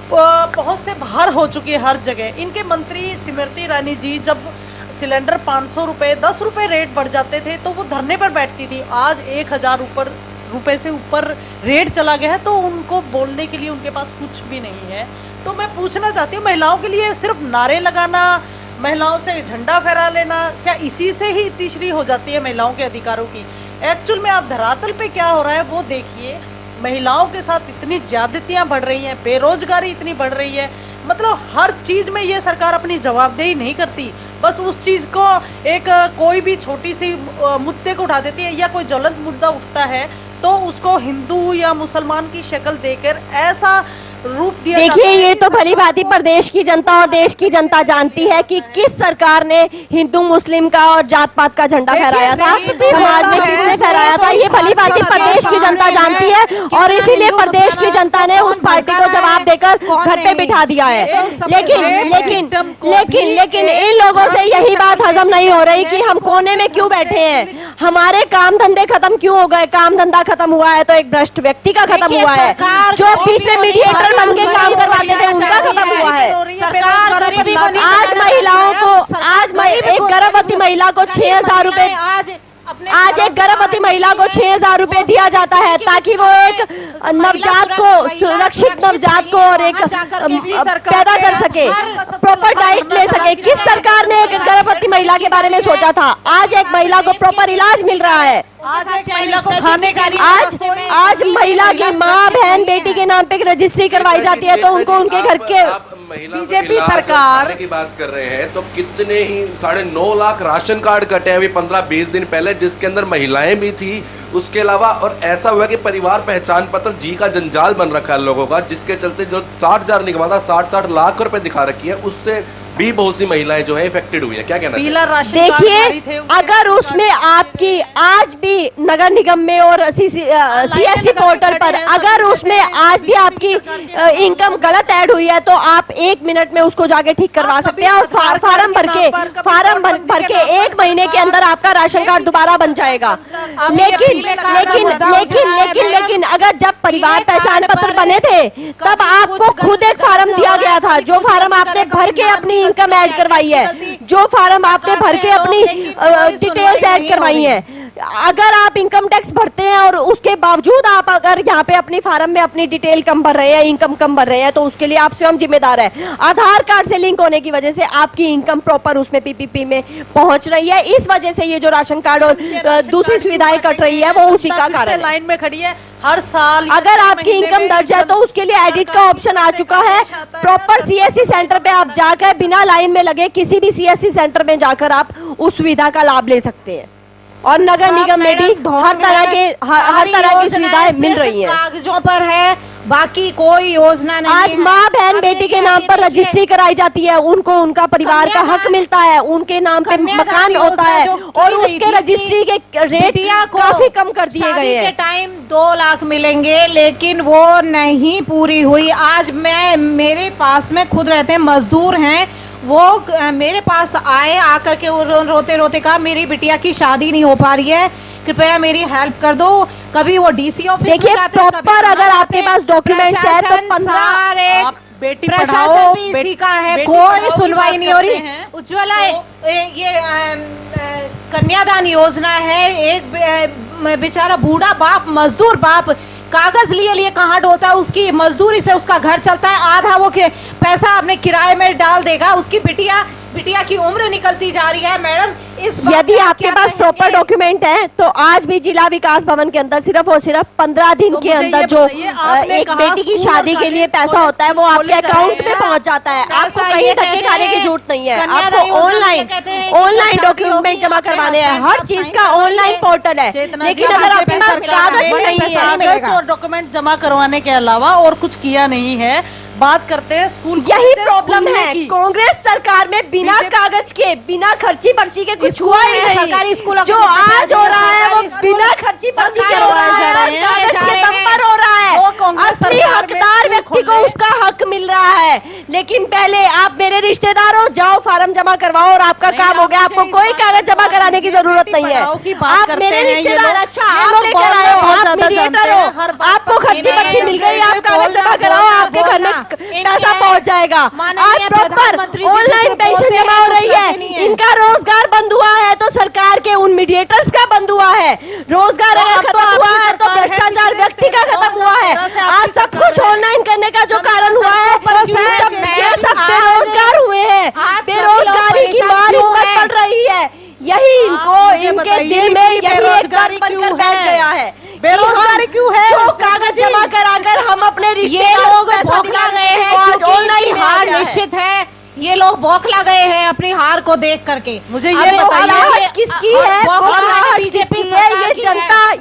बहुत से बाहर हो चुकी है हर जगह। इनके मंत्री स्मृति ईरानी जी जब सिलेंडर 500 रुपये 10 रुपये रेट बढ़ जाते थे तो वो धरने पर बैठती थी, आज 1000 रुपये से ऊपर रेट चला गया है तो उनको बोलने के लिए उनके पास कुछ भी नहीं है। तो मैं पूछना चाहती हूँ, महिलाओं के लिए सिर्फ नारे लगाना, महिलाओं से झंडा फहरा लेना, क्या इसी से ही तीसरी हो जाती है महिलाओं के अधिकारों की? एक्चुअल में आप धरातल पे क्या हो रहा है वो देखिए। महिलाओं के साथ इतनी ज्यादतियां बढ़ रही हैं, बेरोजगारी इतनी बढ़ रही है, मतलब हर चीज में ये सरकार अपनी जवाबदेही नहीं करती, बस उस चीज को एक कोई भी छोटी सी मुद्दे को उठा देती है या कोई ज्वलंत मुद्दा उठता है तो उसको हिंदू या मुसलमान की शक्ल देकर ऐसा रूप दिया।
देखिए, ये तो भली भांति प्रदेश की जनता और देश की जनता जानती है कि किस सरकार ने हिंदू मुस्लिम का और जात पात का झंडा फहराया था, समाज में किसने फहराया था, ये भली भांति प्रदेश की जनता जानती है। और इसीलिए प्रदेश की जनता ने उस पार्टी को जवाब देकर घर पे बिठा दिया है। लेकिन इन लोगों से यही बात हजम नहीं हो रही कि हम कोने में क्यों बैठे हैं। हमारे काम धंधे खत्म क्यों हो गए? काम धंधा खत्म हुआ है तो एक भ्रष्ट व्यक्ति का खत्म हुआ है, जो बीच में मीडिएटर बन के काम करवाते थे उनका खत्म हुआ है। आज महिलाओं को, एक गर्भवती महिला को 6,000 रुपए, आज एक गर्भवती महिला को 6,000 रुपए दिया जाता है ताकि वो एक नवजात को, सुरक्षित नवजात को और एक पैदा कर सके, प्रॉपर डाइट ले सके। किस सरकार ने एक गर्भवती महिला के बारे में सोचा था? आज एक महिला को प्रॉपर इलाज मिल रहा है।
आज महिला को खाने का,
आज महिला की माँ बहन बेटी के नाम पे रजिस्ट्री करवाई जाती है तो उनको उनके घर के,
बीजेपी सरकार की बात कर रहे हैं तो कितने ही 9.5 लाख राशन कार्ड कटे अभी 15-20 दिन पहले, जिसके अंदर महिलाएं भी थी। उसके अलावा और ऐसा हुआ कि परिवार पहचान पत्र जी का जंजाल बन रखा है लोगों का, जिसके चलते जो 60,000 निकला था 60 लाख रुपए दिखा रखी है, उससे भी बहुत सी महिलाएं जो है इफेक्टेड हुई है। क्या कहना चाहिए?
देखिए, अगर उसमें आपकी आज भी नगर निगम में और CSC पोर्टल पर अगर उसमें आज भी आपकी इनकम गलत ऐड हुई है तो आप 1 मिनट में उसको जाके ठीक करवा सकते हैं और फार्म भर के 1 महीने के अंदर आपका राशन कार्ड दोबारा बन जाएगा। लेकिन अगर जब परिवार पहचान पत्र बने थे तब आपको खुद एक फार्म दिया गया था, जो फार्म आपने भर के अपनी इनकम ऐड करवाई है, जो फार्म आपने भर के अपनी डिटेल्स ऐड करवाई है। अगर आप इनकम टैक्स भरते हैं और उसके बावजूद आप अगर यहाँ पे अपनी फार्म में अपनी डिटेल कम भर रहे हैं, इनकम कम भर रहे हैं, तो उसके लिए आप स्वयं जिम्मेदार है। आधार कार्ड से लिंक होने की वजह से आपकी इनकम प्रॉपर उसमें PPP में पहुंच रही है। इस वजह से ये जो राशन कार्ड और दूसरी सुविधाएं कट रही है वो उसी का कारण है।
लाइन में खड़ी है हर साल।
अगर आपकी इनकम दर्ज है तो उसके लिए एडिट का ऑप्शन आ चुका है। प्रॉपर CSC सेंटर पे आप जाकर बिना लाइन में लगे किसी भी CSC सेंटर में जाकर आप उस सुविधा का लाभ ले सकते हैं। और नगर निगम में भी हर तरह की सुविधाएं मिल रही हैं।
कागजों पर है, बाकी कोई योजना नहीं।
आज माँ बहन बेटी के नाम पर रजिस्ट्री कराई जाती है, उनको उनका परिवार का हक मिलता है, उनके नाम पे मकान होता है और उसके रजिस्ट्री के रेट काफी कम कर दिए गए हैं।
टाइम 2 लाख मिलेंगे लेकिन वो नहीं पूरी हुई। आज मेरे पास में खुद रहते हैं, मजदूर हैं, वो मेरे पास आए, आकर के रोते रोते कहा मेरी बिटिया की शादी नहीं हो पा रही है, कृपया मेरी हेल्प कर दो। कभी वो DC ऑफिस में जाते हैं,
प्रॉपर अगर आपके पास डॉक्यूमेंट्स है तो 15
बेटी
प्रशासन भी इसी का है, कोई सुनवाई नहीं हो रही। उज्ज्वला ये कन्यादान योजना है, एक बेचारा बूढ़ा बाप, मजदूर बाप कागज लिए कहाँ ढोता है, उसकी मजदूरी से उसका घर चलता है, आधा वो पैसा अपने किराए में डाल देगा, उसकी बिटिया की उम्र निकलती जा रही है। मैडम, इस
यदि आपके पास प्रॉपर डॉक्यूमेंट है तो आज भी जिला विकास भवन के अंदर सिर्फ और सिर्फ 15 दिन के अंदर जो एक बेटी की शादी के लिए पैसा होता है वो आपके अकाउंट में पहुंच जाता है। आपको कहीं धक्के खाने की जरूरत नहीं है, आपको ऑनलाइन डॉक्यूमेंट जमा करवाने हैं, हर चीज का ऑनलाइन पोर्टल है। लेकिन अगर आपके पास कागज नहीं है,
डॉक्यूमेंट जमा करवाने के अलावा और कुछ किया नहीं है। बात करते हैं स्कूल,
यही प्रॉब्लम है। कांग्रेस सरकार में बिना कागज के, बिना खर्ची पर्ची के कुछ हुआ ही नहीं।
सरकारी स्कूल
जो आज हो रहा है वो बिना खर्ची पर्ची के हो रहा है, कागज के दम पर हो रहा है। असली हकदार व्यक्ति को उसका हक मिल रहा है। लेकिन पहले आप मेरे रिश्तेदार हो, जाओ फार्म जमा करवाओ और आपका काम हो गया, आपको कोई कागज जमा कराने की जरूरत नहीं है। आप मेरे रिश्तेदार, अच्छा आप लेकर आए हो, आप मीडिएटर हो, आपको खर्ची पर्ची मिल गई, आप कागज जमा कराओ, आपके घर में पैसा पहुंच जाएगा। आज प्रॉपर ऑनलाइन पेंशन जमा हो रही है। इनका रोजगार बंद हुआ है तो सरकार के उन मीडिएटर्स का बंद हुआ है। रोजगार अगर खत्म हुआ है तो भ्रष्टाचार व्यक्ति का खत्म हुआ है। आज सब कुछ ऑनलाइन करने का जो कारण हुआ है ये सब बेरोजगार हुए हैं। बेरोजगारी की मार इन पर पड़ रही है। यही इनके दिल में यही एक डर बनकर बैठ गया है।
बेरोजगारी क्यों है?
जो कागज जमा कराकर हम अपने रिश्ते
लोग भोखला गए हैं, ऑनलाइन हार निश्चित है। ये लोग बौखला गए हैं अपनी हार को देख करके।
मुझे ये
अभी
बताइए,
बौखलाहट
किसकी है? बौखलाहट
बीजेपी
किसकी है?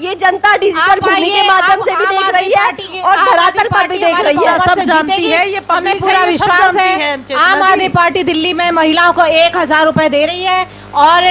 ये जनता डिजिटल भूमि के माध्यम से भी देख रही है और धरातल पर भी देख रही है।
सब जानती है, ये
हमें
पब्लिक
पूरा
है, ये सब
विश्वास
जानती
है।
है चेतना
आम
जी।
आदमी पार्टी दिल्ली में महिलाओं को 1000 रुपए दे रही है और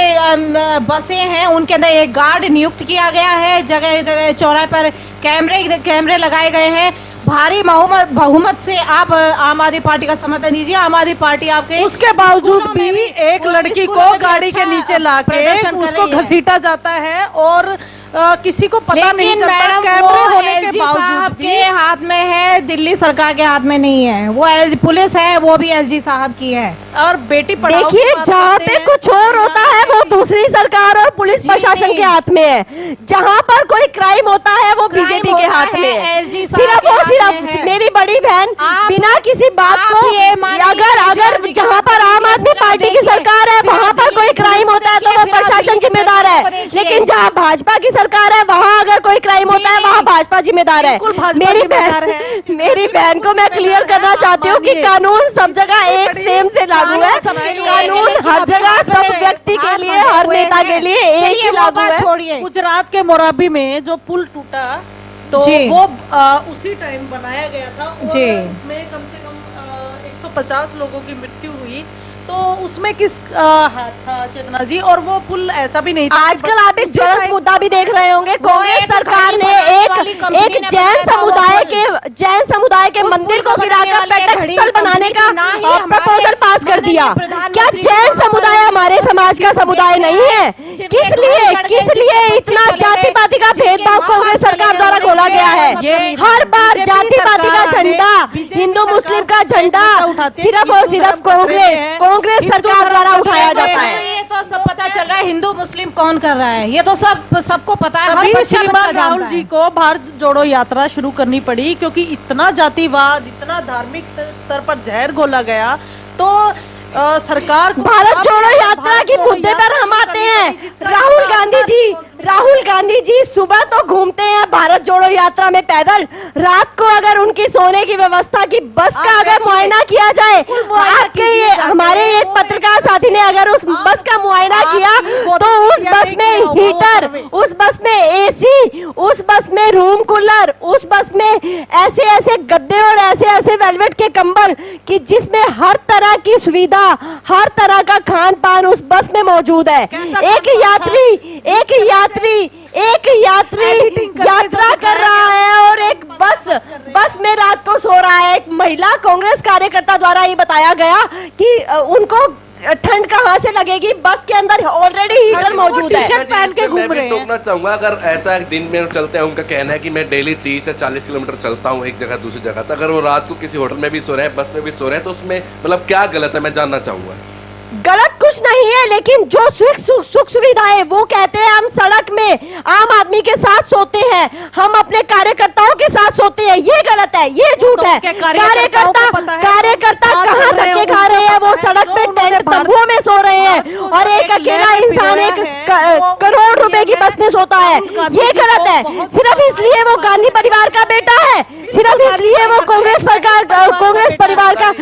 बसें हैं उनके अंदर एक गार्ड नियुक्त किया गया है, जगह जगह चौराहे पर कैमरे लगाए गए हैं। भारी बहुमत से आप आम आदमी पार्टी का समर्थन दीजिए। आम आदमी पार्टी आपके
उसके बावजूद
स्कूलों
भी
में
एक लड़की
स्कूलों
को
में भी
गाड़ी के
अच्छा
नीचे लाके
प्रदर्शन कर
उसको
रही है।
घसीटा जाता है और किसी को पता नहीं
लेकिन
चलता
मैडम
कैमरे
वो
होने के
LG
बावजूद
साहब
भी।
के हाथ में है, दिल्ली सरकार के हाथ में नहीं है। वो LG पुलिस है, वो भी LG साहब की है।
और बेटी पढ़ाओ की
देखिए,
बात
जहाँ
करते
पे
हैं।
कुछ और होता है वो दूसरी सरकार और पुलिस
जी
प्रशासन
नहीं।
के हाथ में है। जहाँ पर कोई क्राइम होता है वो
क्राइम
बीजेपी के
होता
हाथ में है।
LG साहब
सिर्फ
के
और
हाथ में
सिर्फ
है।
मेरी बड़ी बहन
आप-
बिना किसी बात
आप
को
ये मानिए
अगर
कि
अगर
LG
जहाँ पर
का
आम आदमी
देखिए,
पार्टी की
देखिए,
सरकार है
फिर
वहाँ
आप
पर कोई
दिल्ली
क्राइम
पुलिस
होता है तो
देखिए,
वो
फिर आप
प्रशासन
दिल्ली
जिम्मेदार
पुलिस को
है।
देखिए।
लेकिन जहाँ भाजपा की सरकार है वहाँ अगर कोई क्राइम होता है वहाँ भाजपा जिम्मेदार है।
बिल्कुल भाजपा
मेरी
जिम्मेदार
बहन
है।
मेरी बहन को मैं क्लियर करना चाहती हूँ कि
मानिए।
कानून सब जगह एक सेम से लागू है।
कानून सबके लिए
कानून
है,
हर
लेकिन
जगह
अभी
सब व्यक्ति के
हाथ
लिए
बंधे
हर
हुए
नेता के
हैं।
लिए एक
चलिए
ही
वो
लागू
बात
है।
छोड़िए।
गुजरात के मोराबी में जो पुल टूटा तो
जी।
वो उसी टाइम बनाया गया था और
जी।
उसमें कम से कम 150 लोगों की मृत्यु हुई। तो उसमें किस हाथ था चेतना जी? और वो पुल ऐसा भी नहीं था कि
आजकल आप एक
उसी
ज्वलंत
टाइम-
मुद्दा भी देख रहे होंगे।
वो
कांग्रेस
एक
सरकार ने
घड़ी बनाने वाली कंपनी
एक
ने
जैन
बनाया था वो
समुदाय के
उस
मंदिर
पुल
को
को
गिराकर
बनाने वाली
पर्यटक
घड़ी
स्थल बनाने
कंपनी
का
थी, ना ही हमारे
प्रपोजल पास कर
माननीय
दिया।
प्रधानमंत्री
क्या
जी
जैन
वहाँ
समुदाय
पर
हमारे समाज का समुदाय नहीं है?
जिनके
किस
घर
लिए
जड़ गए, जिनके बच्चे
इतना
चले
जाति
गए,
पाति का
जिनके
भेदभाव
माँ
कांग्रेस
बाप
सरकार
चले
द्वारा
गए,
खोला गया है?
ये
हर बार
बीजेपी
जाति पाति का
सरकार ने-
झंडा
बीजेपी
हिंदू मुस्लिम का
सरकार
झंडा
मुद्दा उठाते हैं,
सिर्फ और
हिंदू
सिर्फ
धर्म कर रहे हैं,
कांग्रेस
हिंदू
सरकार
धर्म
द्वारा
कर
उठाया
रहे
जाता
हैं।
है।
ये तो सब पता चल रहा है हिंदू मुस्लिम कौन कर रहा है। ये तो सबको पता है। हर
तभी
बच्चा
श्रीमान राहुल
जानता
जी
है।
को भारत जोड़ो यात्रा शुरू करनी पड़ी, क्योंकि इतना जातिवाद, इतना धार्मिक स्तर पर जहर घोला गया। तो सरकार को
भारत
अब
जोड़ो यात्रा
भारत
के
जोड़ो
मुद्दे पर हम
यात्रा
आते
करनी
हैं।
पड़ी, जिसका
राहुल गांधी जी सुबह तो घूमते हैं भारत जोड़ो यात्रा में पैदल, रात को अगर उनकी सोने की व्यवस्था की बस का अगर मुआयना किया जाए, आपके ये हमारे एक पत्रकार साथी ने अगर उस बस का मुआयना किया तो उस बस में हीटर, उस बस में एसी, उस बस में रूम कूलर, उस बस में ऐसे ऐसे गद्दे और ऐसे ऐसे वेलवेट के कंबल कि जिसमें हर तरह की सुविधा, हर तरह का खान पान उस बस में मौजूद है। एक यात्री यात्रा कर रहा है और एक बस में रात को सो रहा है। एक महिला कांग्रेस कार्यकर्ता द्वारा ये बताया गया कि उनको ठंड कहाँ से लगेगी, बस के अंदर ऑलरेडी हीटर मौजूद है।
टी-शर्ट पहन के घूम रहे हैं।
टोकना चाहूंगा, अगर ऐसा एक दिन में चलते हैं, उनका कहना है कि मैं डेली 30 से 40 किलोमीटर चलता हूँ एक जगह दूसरी जगह, तो अगर वो रात को किसी होटल में भी सो रहे हैं, बस में भी सो रहे हैं, तो उसमें मतलब क्या गलत है, मैं जानना चाहूंगा।
गलत कुछ नहीं है, लेकिन जो सुख सुविधाएं वो कहते हैं हम सड़क में आम आदमी के साथ सोते हैं, हम अपने कार्यकर्ताओं के साथ सोते हैं, ये गलत है, ये झूठ है। कार्यकर्ता कहाँ धक्के खा रहे हैं? वो सड़क पे टेंट तंबुओं में सो रहे हैं और एक अकेला इंसान एक करोड़ रुपए की बस में सोता है, ये गलत है। सिर्फ इसलिए वो गांधी परिवार का बेटा है, सिर्फ इसलिए वो कांग्रेस परिवार का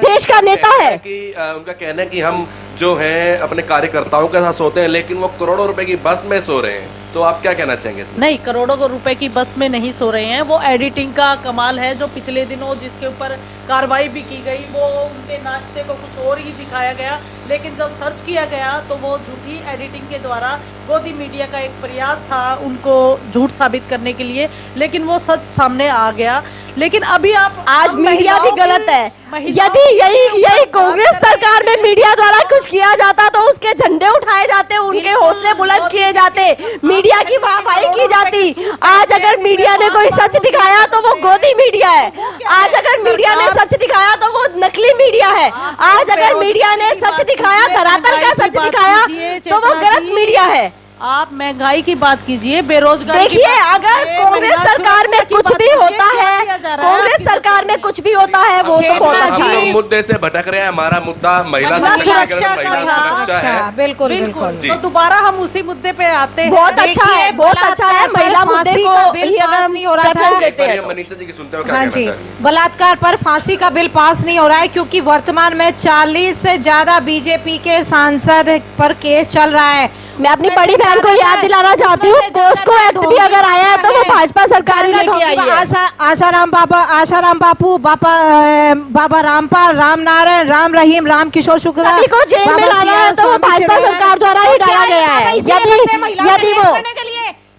देश का नेता है।
कि उनका कहना है कि हम जो हैं अपने कार्यकर्ताओं के साथ सोते हैं, लेकिन वो करोड़ों रुपए की बस में सो रहे हैं, तो आप क्या कहना चाहेंगे इसमें?
नहीं, करोड़ों रुपए की बस में नहीं सो रहे हैं। वो एडिटिंग का कमाल है, जो पिछले दिनों जिसके ऊपर कार्रवाई भी की गई, वो उनके नाश्ते को कुछ और ही दिखाया गया, लेकिन जब सर्च किया गया तो वो झूठी एडिटिंग के द्वारा गोदी मीडिया का एक प्रयास था उनको झूठ साबित करने के लिए, लेकिन वो सच सामने आ गया। लेकिन अभी आप
आज मीडिया भी गलत है।
महिलाओं
यदि यही कांग्रेस सरकार में मीडिया द्वारा कुछ किया जाता तो उसके झंडे उठाए जाते, उनके हौसले बुलंद किए जाते, मीडिया की वाहवाही की जाती। आज अगर मीडिया ने कोई सच दिखाया तो वो गोदी मीडिया है, आज अगर मीडिया ने सच दिखाया तो वो नकली मीडिया है, आज अगर मीडिया ने सच दिखाया, धरातल का सच दिखाया तो वो गलत मीडिया है।
आप महंगाई की बात कीजिए, बेरोजगारी की
देखिए,
बात
अगर
कीजिए,
कांग्रेस
महिला
सरकार में
सुरक्षा की
कुछ
बात
भी
कीजिए,
होता
क्या
है,
किया जा रहा है
कांग्रेस
आपकी
सरकार में
सरकार
कुछ कुछ भी होता है वो तो बहुत
हम
अच्छा
लोग
है।
मुद्दे से भटक रहे हैं। हमारा मुद्दा महिला
महिला
सशक्तिकरण,
सुरक्षा
महिला सुरक्षा है।
बिल्कुल बिल्कुल।
जी।
तो दोबारा हम उसी मुद्दे पे आते हैं।
बहुत अच्छा है, बहुत अच्छा है। महिला मुद्दे
फांसी
को
का बिल
ही अगर
पास
हम
नहीं हो रहा
preference
था।
देते
एक
हैं
बार
तो।
मनीषा जी की सुनते हो क्या
हाँ
कहना
जी,
चाह रही हैं?
बलात्कार पर फांसी का बिल पास नहीं हो रहा है क्योंकि वर्तमान में 40 से ज्यादा बीजेपी के सांसद पर केस चल रहा है।
मैं अपनी बड़ी बहन को याद दिलाना चाहती हूँ, पोस्को एक्ट भी अगर आया है तो वो भाजपा सरकार ही लेके आई है।
आशाराम बापू, बाबा रामपाल, राम नारायण, राम रहीम, राम किशोर शुक्ला,
सभी को जेल में डाला है तो वो भाजपा सरकार द्वारा ही डाला गया है। यदि वो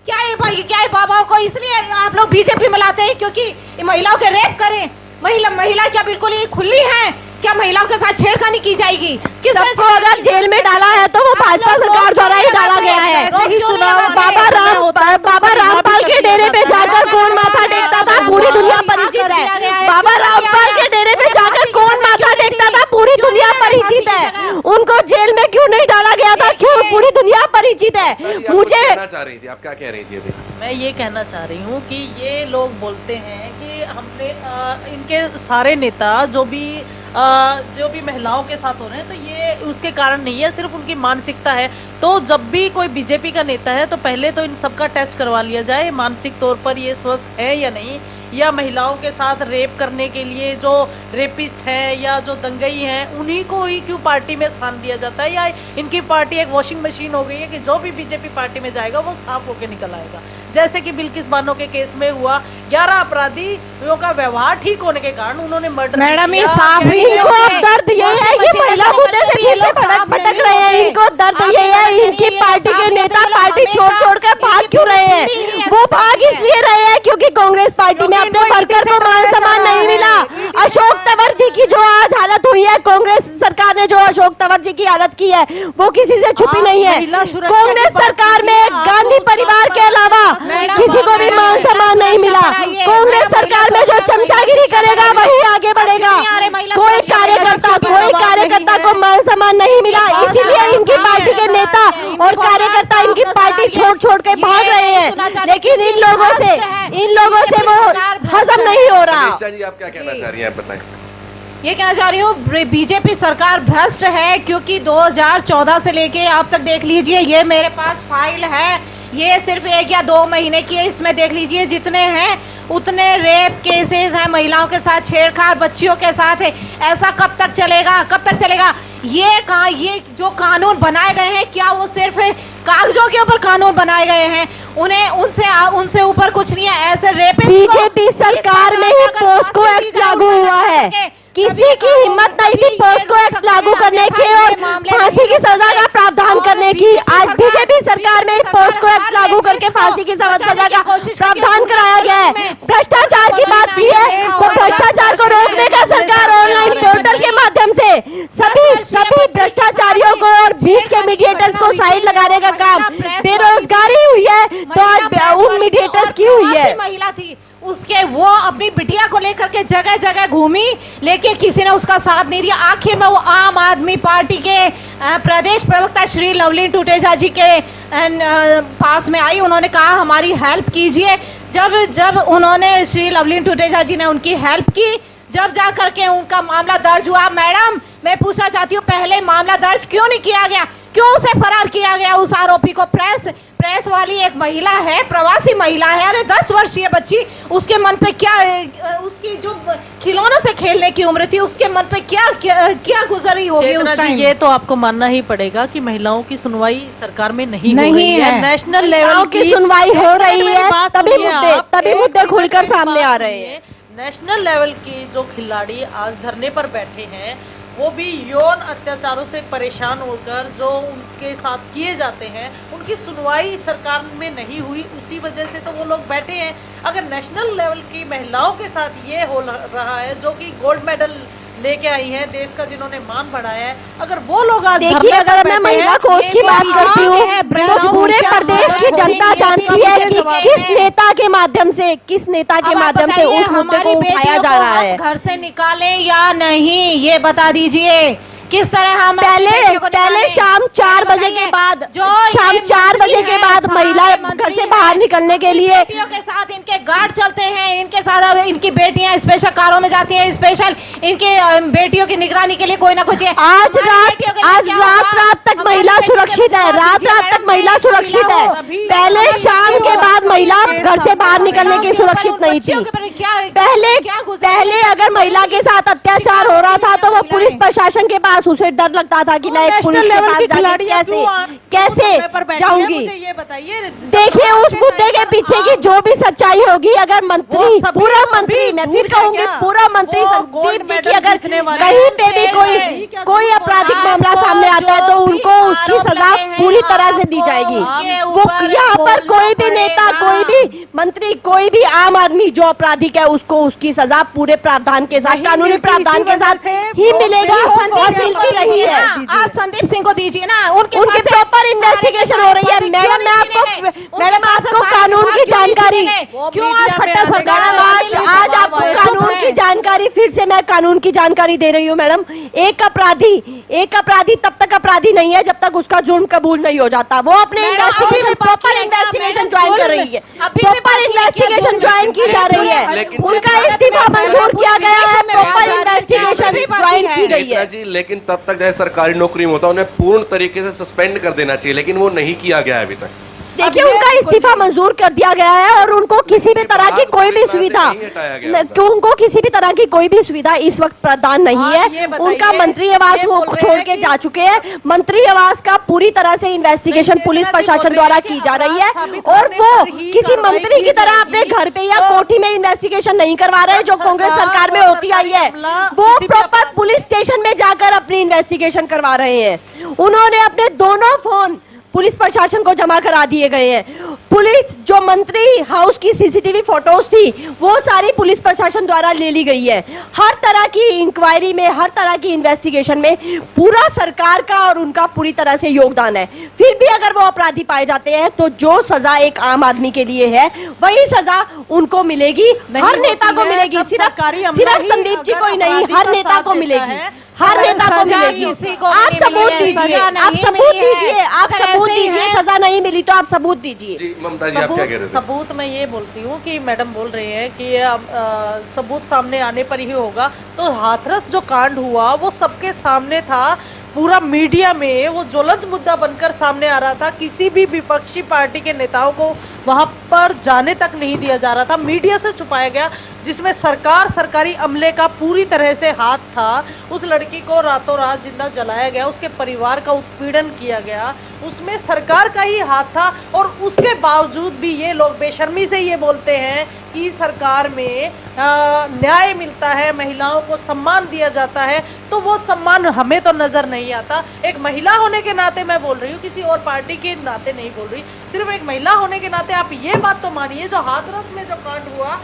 क्या है बाबाओं को इसलिए आप लोग बीजेपी में लाते हैं क्योंकि ये महिलाओं के रेप करें। महिला क्या बिल्कुल ही खुली है? क्या महिलाओं के साथ छेड़खानी की जाएगी?
सबको अगर जेल में डाला है तो वो भाजपा सरकार द्वारा ही डाला गया है। बाबा रामपाल के डेरे पे जाकर कौन माथा टेकता था पूरी दुनिया परिचित है। बाबा रामपाल के डेरे पे जाकर कौन माथा टेकता था पूरी दुनिया परिचित है। उनको जेल में क्यों नहीं डाला गया था, क्यों पूरी दुनिया परिचित है। मुझे
कहना चाह रही थी, आप क्या कह रही थी अभी?
मैं ये कहना चाह रही हूँ कि ये लोग बोलते हैं कि हमने इनके सारे नेता जो भी महिलाओं के साथ हो रहे हैं तो ये उसके कारण नहीं है, सिर्फ उनकी मानसिकता है। तो जब भी कोई बीजेपी का नेता है तो पहले तो इन सबका टेस्ट करवा लिया जाए, मानसिक तौर पर ये स्वस्थ है या नहीं, या महिलाओं के साथ रेप करने के लिए जो रेपिस्ट है या जो दंगई हैं उन्हीं को ही क्यों पार्टी में स्थान दिया जाता है, या इनकी पार्टी एक वॉशिंग मशीन हो गई है कि जो भी बीजेपी पार्टी में जाएगा वो साफ होके निकल आएगा। जैसे कि बिल्किस बानो के केस में हुआ, 11 अपराधियों का व्यवहार ठीक होने के कारण उन्होंने मर्डर।
मैडम ये साफ
इनको अब दर्द ये है, ये महिला मुद्दे से फिर से भटक रहे हैं। इनको दर्द ये है, इनकी पार्टी के नेता पार्टी छोड़ कर भाग क्यों रहे हैं? वो भाग इसलिए रहे हैं क्योंकि कांग्रेस पार्टी में अपने वर्कर को मान सम्मान नहीं मिला। अशोक तंवर जी की जो आज हालत हुई है, कांग्रेस सरकार ने जो अशोक तंवर जी की हालत की है वो किसी से छुपी नहीं है। कांग्रेस सरकार में गांधी परिवार के अलावा किसी को भी मान सम्मान नहीं मिला। कांग्रेस सरकार में जो चमचागिरी करेगा वही आगे बढ़ेगा। कोई कार्यकर्ता को मान सम्मान नहीं मिला, इसीलिए इनकी पार्टी के नेता और कार्यकर्ता इनकी पार्टी छोड़ के भाग रहे हैं। लेकिन इन लोगों से वो हजम नहीं हो रहा।
मनीषा जी आप क्या कहना चाह रही हैं, आप बताएं।
ये कहना चाह रही हूँ बीजेपी सरकार भ्रष्ट है क्योंकि 2014 से लेके आप तक देख लीजिए, ये मेरे पास फाइल है, ये सिर्फ 1 या 2 महीने की है। इसमें देख लीजिए जितने हैं उतने रेप केसेस हैं, महिलाओं के साथ छेड़छाड़ बच्चियों के साथ है। ऐसा कब तक चलेगा? ये जो कानून बनाए गए हैं क्या वो सिर्फ कागजों के ऊपर कानून बनाए गए हैं? उनसे ऊपर कुछ नहीं है। ऐसे रेप
बीजेपी सरकार में ही पोस्को एक्ट लागू हुआ है। किसी की हिम्मत नहीं थी पोस्को एक्ट लागू करने की और फांसी की सजा का प्रावधान करने की। आज बीजेपी सरकार में पोस्को एक्ट लागू करके फांसी की सजा का प्रावधान कराया गया है। भ्रष्टाचार की बात की है तो भ्रष्टाचार को रोकने का सरकार ऑनलाइन पोर्टल के माध्यम से सभी भ्रष्टाचारियों को और बीच के मीडिएटर्स को साइड लगाने का काम। बेरोजगारी हुई है तो आज उन मीडिएटर्स की हुई है।
महिला थी उसके वो अपनी बिटिया को लेकर के जगह जगह घूमी लेकिन किसी ने उसका साथ नहीं दिया। आखिर में वो आम आदमी पार्टी के प्रदेश प्रवक्ता श्री लवलीन टुटेजा जी के पास में आई। उन्होंने कहा हमारी हेल्प कीजिए। जब उन्होंने श्री लवलीन टुटेजा जी ने उनकी हेल्प की, जब जा करके उनका मामला दर्ज हुआ। मैडम मैं पूछना चाहती हूँ पहले मामला दर्ज क्यों नहीं किया गया? क्यों उसे फरार किया गया उस आरोपी को? प्रेस वाली एक महिला है, प्रवासी महिला है, अरे 10 वर्षीय बच्ची, उसके मन पे क्या, उसकी जो खिलौनों से खेलने की उम्र थी, उसके मन पे क्या गुजरी होगी उस टाइम?
ये तो आपको मानना ही पड़ेगा कि महिलाओं की सुनवाई सरकार में नहीं हो रही है। नेशनल लेवल
की सुनवाई हो रही है, तभी मुद्दे खुलकर सामने आ रहे हैं।
नेशनल लेवल की जो खिलाड़ी आज धरने पर बैठे हैं वो भी यौन अत्याचारों से परेशान होकर जो उनके साथ किए जाते हैं उनकी सुनवाई सरकार में नहीं हुई, उसी वजह से तो वो लोग बैठे हैं। अगर नेशनल लेवल की महिलाओं के साथ ये हो रहा है जो कि गोल्ड मेडल लेके आई हैं देश का, जिन्होंने मान बढ़ाया है, अगर वो लोग आज
देखिए, अगर मैं महिला कोच की बात करती हूँ तो पूरे प्रदेश की जनता जानती है कि किस नेता के माध्यम से उस मुद्दे को उठाया जा रहा है।
घर से निकाले या नहीं ये बता दीजिए।
किस तरह हम
पहले शाम 4 बजे के बाद शाम 4 बजे के बाद महिला घर से बाहर निकलने के लिए
बेटियों के साथ इनके गार्ड चलते हैं, इनके साथ इनकी बेटियां स्पेशल कारों में जाती हैं, स्पेशल इनकी बेटियों की निगरानी के लिए कोई ना कुछ
आज रात तक महिला सुरक्षित है, रात तक महिला सुरक्षित है। पहले शाम के बाद महिला घर से बाहर निकलने की सुरक्षित नहीं थी। पहले अगर महिला के साथ अत्याचार हो रहा था तो वो पुलिस प्रशासन के पास उसे डर लगता था कि मैं एक पुलिस के पास कैसे जाऊंगी।
ये बताइए,
देखिए उस मुद्दे के पीछे की जो भी सच्चाई होगी, अगर मंत्री पूरा मंत्री, मैं फिर कहूंगी पूरा मंत्री संदीप जी की अगर कहीं पे भी कोई आपराधिक मामला सामने आता है तो उनको उसकी सजा पूरी तरह से दी जाएगी। वो यहाँ पर कोई भी नेता, कोई भी मंत्री, कोई भी आम आदमी जो आपराधिक है उसको उसकी सजा पूरे प्रावधान के साथ, कानूनी प्रावधान के साथ ही मिलेगी और मिलती रही है।
आप संदीप सिंह को दीजिए ना,
उनकी प्रॉपर इन्वेस्टिगेशन हो रही है। मैडम आपको कानून की जानकारी
क्यों आज खट्टा सरकार
आज आपको कानून की जानकारी, फिर से मैं कानून की जानकारी दे रही हूँ मैडम। एक अपराधी तब तक अपराधी नहीं है जब तक उसका जुर्म कबूल नहीं हो जाता। वो अपने प्रॉपर इन्वेस्टिगेशन ज्वाइन कर रही है, प्रॉपर इन्वेस्टिगेशन ज्वाइन की जा रही है, उनका इस्तीफा मंजूर किया गया है, प्रॉपर इन्वेस्टिगेशन ज्वाइन की गई है
जी। लेकिन तब तक जैसे सरकारी नौकरी में होता है उन्हें पूर्ण तरीके से सस्पेंड कर देना चाहिए, लेकिन वो नहीं किया गया है अभी तक।
देखिए उनका इस्तीफा मंजूर कर दिया गया है और उनको किसी भी तरह की कोई भी सुविधा, उनको किसी भी तरह की कोई भी सुविधा इस वक्त प्रदान नहीं है। उनका मंत्री आवास वो छोड़ के जा चुके हैं। मंत्री आवास का पूरी तरह से इन्वेस्टिगेशन पुलिस प्रशासन द्वारा की जा रही है और वो किसी मंत्री की तरह अपने घर पे या कोठी में इन्वेस्टिगेशन नहीं करवा रहे जो कांग्रेस सरकार में होती आई है। वो प्रॉपर पुलिस स्टेशन में जाकर अपनी इन्वेस्टिगेशन करवा रहे हैं। उन्होंने अपने दोनों फोन पुलिस प्रशासन को जमा करा दिए गए हैं। पुलिस जो मंत्री हाउस की सीसीटीवी फोटोज थी वो सारी पुलिस प्रशासन द्वारा ले ली गई है। हर तरह की इंक्वायरी में, हर तरह की इन्वेस्टिगेशन में पूरा सरकार का और उनका पूरी तरह से योगदान है। फिर भी अगर वो अपराधी पाए जाते हैं तो जो सजा एक आम आदमी के लिए है वही सजा उनको मिलेगी, हर नेता को मिलेगी। सिर्फ संदीप जी को ही नहीं, हर नेता को मिलेगी, हर नेता को मिलेगी। आप सबूत दीजिए, आप सबूत दीजिए, आप सबूत दीजिए। सजा नहीं मिली तो आप सबूत दीजिए।
ममता जी, आप क्या कह रहे थे?
सबूत मैं ये बोलती हूँ कि मैडम बोल रही है कि सबूत सामने आने पर ही होगा। तो हाथरस जो कांड हुआ वो सबके सामने था, पूरा मीडिया में वो ज्वलंत मुद्दा बनकर सामने आ रहा था। किसी भी विपक्षी पार्टी के नेताओं को वहां पर जाने तक नहीं दिया जा रहा था, मीडिया से छुपाया गया, जिसमें सरकारी अमले का पूरी तरह से हाथ था। उस लड़की को रातों रात जिंदा जलाया गया, उसके परिवार का उत्पीड़न किया गया, उसमें सरकार का ही हाथ था। और उसके बावजूद भी ये लोग बेशर्मी से ये बोलते हैं कि सरकार में न्याय मिलता है, महिलाओं को सम्मान दिया जाता है। तो वो सम्मान हमें तो नजर नहीं आता। एक महिला होने के नाते मैं बोल रही हूँ, किसी और पार्टी के नाते नहीं बोल रही, सिर्फ एक महिला होने के नाते आप ये बात तो मानिए जो हाथरस में जो कांड हुआ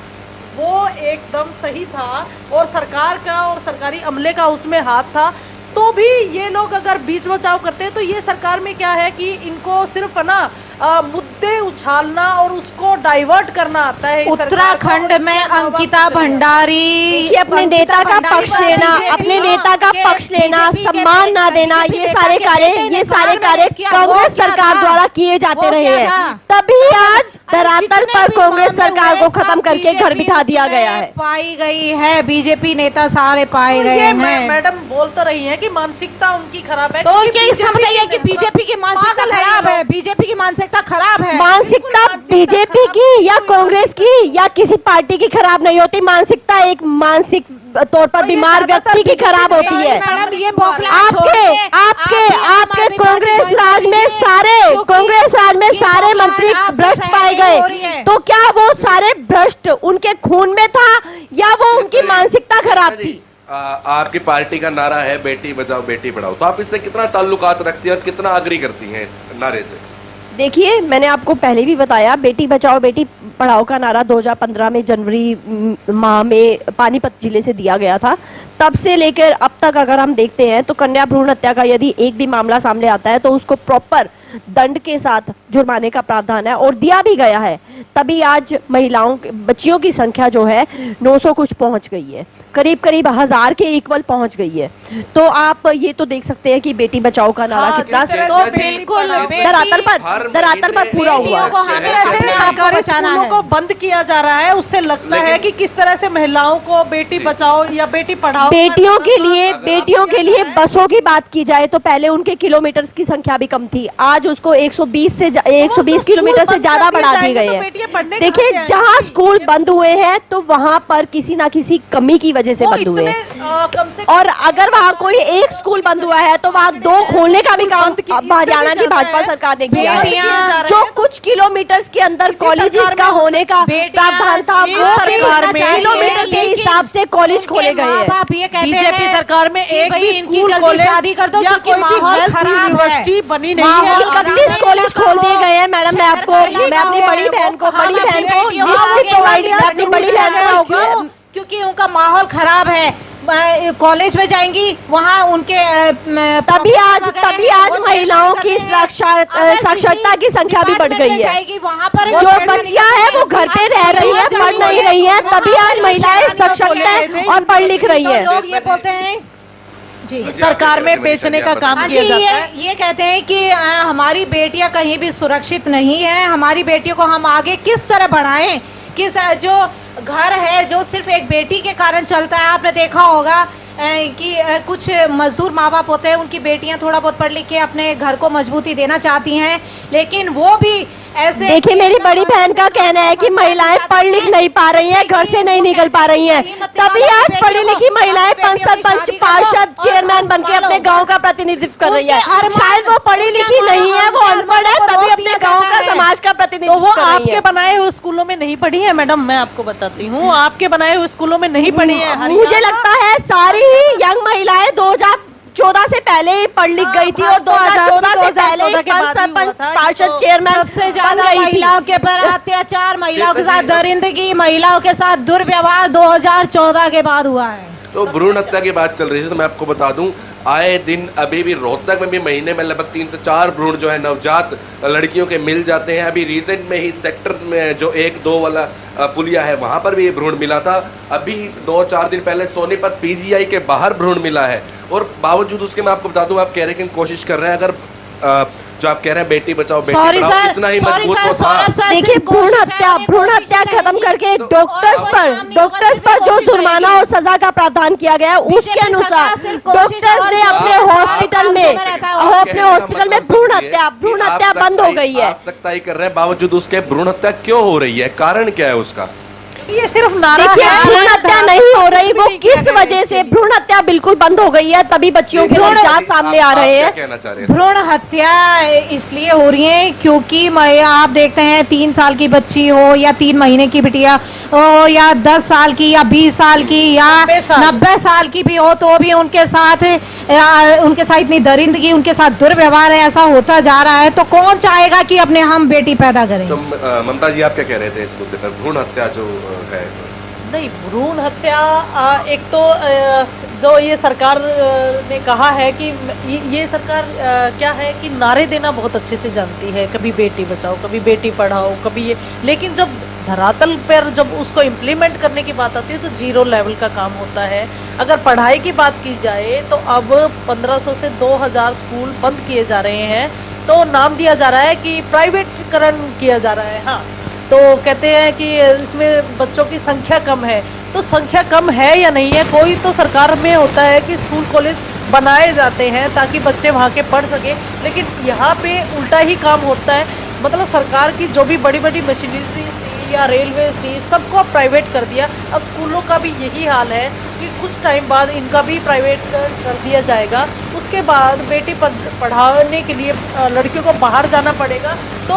वो एकदम सही था और सरकार का और सरकारी अमले का उसमें हाथ था। तो भी ये लोग अगर बीच बचाव करते हैं तो ये सरकार में क्या है कि इनको सिर्फ ना मुद्दे उछालना और उसको डाइवर्ट करना आता है।
उत्तराखंड में अंकिता भंडारी
अपने नेता का पक्ष लेना, अपने नेता का पक्ष लेना, सम्मान ना देना, ये सारे कार्य कांग्रेस सरकार द्वारा किए जाते रहे हैं। तभी आज धरातल पर कांग्रेस सरकार को खत्म करके घर बिठा दिया गया है।
पाई गई है बीजेपी नेता सारे पाए गए हैं।
मैडम बोल तो रही है कि मानसिकता उनकी खराब है,
तो उनके इसका मतलब है कि बीजेपी की मानसिकता खराब है, बीजेपी की मानसिकता खराब है।
मानसिकता बीजेपी की या कांग्रेस की या किसी पार्टी की खराब नहीं होती, मानसिकता एक मानसिक तौर पर बीमार व्यक्ति की खराब होती है। आपके कांग्रेस राज में सारे मंत्री भ्रष्ट पाए गए, तो क्या वो सारे भ्रष्ट उनके खून में था या वो उनकी मानसिकता खराब थी?
आपकी पार्टी का नारा है बेटी बचाओ बेटी पढ़ाओ, तो आप इससे कितना ताल्लुकात रखती हैं और कितना अग्री करती हैं इस नारे से?
देखिए, मैंने आपको पहले भी बताया, बेटी बचाओ बेटी पढ़ाओ का नारा 2015 में जनवरी माह में पानीपत जिले से दिया गया था। तब से लेकर अब तक अगर हम देखते हैं तो कन्या भ्रूण हत्या का यदि एक भी मामला सामने आता है तो उसको प्रॉपर
दंड के साथ जुर्माने का प्रावधान है और दिया भी गया है, तभी आज महिलाओं बच्चियों की संख्या जो है 900 कुछ पहुंच गई है, करीब करीब 1000 के इक्वल पहुंच गई है। तो आप ये तो देख सकते हैं कि बेटी बचाओ का नारा कितना धरातल पर पूरा हुआ।
सरकारी स्कूलों को बंद किया जा रहा है, उससे लगता है कि किस तरह से महिलाओं को बेटी बचाओ या बेटी पढ़ाओ।
बेटियों के लिए बसों की बात की जाए तो पहले उनके किलोमीटर की संख्या भी कम थी, आज उसको 120 किलोमीटर से ज्यादा बढ़ा दी गई है। देखिए, जहाँ स्कूल बंद हुए हैं तो वहाँ पर किसी ना किसी कमी की वजह से बंद हुए हैं, और अगर वहाँ कोई एक स्कूल बंद हुआ है तो वहाँ 2 खोलने का भी काम हरियाणा की भाजपा सरकार ने किया है। जो कुछ किलोमीटर के अंदर कॉलेजेस का होने का प्रावधान था, वो सरकार में किलोमीटर के हिसाब से कॉलेज खोले गए हैं।
बीजेपी सरकार में एक भी
इनकी जल्दी शादी कर दो क्योंकि माहौल खराब है,
बनी नहीं है।
31 कॉलेज खोल दिए गए हैं मैडम। मैं अपनी बड़ी बहन को
क्योंकि उनका माहौल खराब है, कॉलेज में जाएंगी वहाँ उनके
तभी आज महिलाओं की साक्षरता की संख्या भी बढ़ गई है।
वहाँ पर
जो बच्चियां हैं वो घर पे रह रही हैं, पढ़ नहीं रही हैं, तभी आज महिलाएं सशक्त हैं और पढ़ लिख रही हैं।
लोग ये बोलते हैं
जी, सरकार में बेचने का काम किया जाता है।
ये कहते हैं कि हमारी बेटियां कहीं भी सुरक्षित नहीं है, हमारी बेटियों को हम आगे किस तरह बढ़ाएं, किस जो घर है जो सिर्फ एक बेटी के कारण चलता है। आपने देखा होगा कि कुछ मजदूर माँ बाप होते हैं, उनकी बेटियां थोड़ा बहुत पढ़ लिख के अपने घर को मजबूती देना चाहती हैं, लेकिन वो भी ऐसे।
देखिए, मेरी बड़ी बहन का कहना है कि महिलाएं पढ़ लिख नहीं पा रही हैं, घर से नहीं निकल पा रही हैं, तभी आज पढ़ी लिखी महिलाएं सरपंच, पार्षद, चेयरमैन बनके अपने गांव का प्रतिनिधित्व कर रही है। शायद वो पढ़ी लिखी नहीं है, वो अनपढ़ है, तभी अपने गांव का, समाज का प्रतिनिधित्व
वो
कर रही है।
आपके बनाए हुए स्कूलों में नहीं पढ़ी है मैडम, मैं आपको बताती हूँ, आपके बनाए हुए स्कूलों में नहीं पढ़ी है।
मुझे लगता है सारी ही यंग महिलाएं 2014 से पहले ही पढ़ लिख गई थी और 2014 से पहले सरपंच, पार्षद, चेयरमैन
सबसे ज्यादा महिलाओं के पर अत्याचार, महिलाओं के साथ दरिंदगी, महिलाओं के साथ दुर्व्यवहार 2014 के बाद हुआ है।
तो भ्रूण हत्या की बात चल रही थी, तो मैं आपको बता दूं, आए दिन अभी भी रोहतक में भी महीने में लगभग 3 से 4 भ्रूण जो है नवजात लड़कियों के मिल जाते हैं। अभी रिसेंट में ही सेक्टर में जो 1-2 वाला पुलिया है वहां पर भी ये भ्रूण मिला था। अभी 2-4 दिन पहले सोनीपत पीजीआई के बाहर भ्रूण मिला है, और बावजूद उसके मैं आपको बता दूं, आप कह रहे हैं कि कोशिश कर रहे हैं, अगर जो आप कह रहे हैं बेटी बचाओ बेटी पढ़ाओ इतना ही मजबूत वो था।
देखिए, भ्रूण हत्या खत्म करके डॉक्टर्स पर जो जुर्माना और सजा का प्रावधान किया गया है, उसके अनुसार डॉक्टर्स ने अपने हॉस्पिटल में भ्रूण हत्या बंद हो गई है।
आप सख्ताई कर रहे हैं, बावजूद उसके भ्रूण हत्या क्यों हो रही है, कारण क्या है उसका?
ये सिर्फ नारा
है। भ्रूण हत्या नहीं हो रही, वो किस वजह से भ्रूण हत्या बिल्कुल बंद हो गई है, तभी बच्चियों के नवजात सामने आ रहे हैं।
भ्रूण हत्या इसलिए हो रही है क्योंकि आप देखते हैं 3 साल की बच्ची हो या 3 महीने की बिटिया हो या 10 साल की या 20 साल की या 90 साल की भी हो, तो भी उनके साथ इतनी दरिंदगी, उनके साथ दुर्व्यवहार ऐसा होता जा रहा है, तो कौन चाहेगा कि अपने हम बेटी पैदा करें।
तो ममता जी आप क्या कह रहे थे इस मुद्दे पर, भ्रूण हत्या जो है?
नहीं, भ्रूण हत्या एक तो जो ये सरकार ने कहा है कि ये सरकार क्या है कि नारे देना बहुत अच्छे से जानती है, कभी बेटी बचाओ, कभी बेटी पढ़ाओ, कभी ये, लेकिन जब धरातल पर जब उसको इम्प्लीमेंट करने की बात आती है तो 0 लेवल का काम होता है। अगर पढ़ाई की बात की जाए तो अब 1500 से 2000 स्कूल बंद किए जा रहे हैं, तो नाम दिया जा रहा है कि प्राइवेटीकरण किया जा रहा है। हाँ, तो कहते हैं कि इसमें बच्चों की संख्या कम है, तो संख्या कम है या नहीं है, कोई तो सरकार में होता है कि स्कूल कॉलेज बनाए जाते हैं ताकि बच्चे वहाँ के पढ़ सके, लेकिन यहाँ पे उल्टा ही काम होता है। मतलब सरकार की जो भी बड़ी बड़ी मशीनरी या रेलवे थी, सबको प्राइवेट कर दिया। अब स्कूलों का भी यही हाल है कि कुछ टाइम बाद इनका भी प्राइवेट कर दिया जाएगा। उसके बाद बेटी पढ़ाने के लिए लड़कियों को बाहर जाना पड़ेगा, तो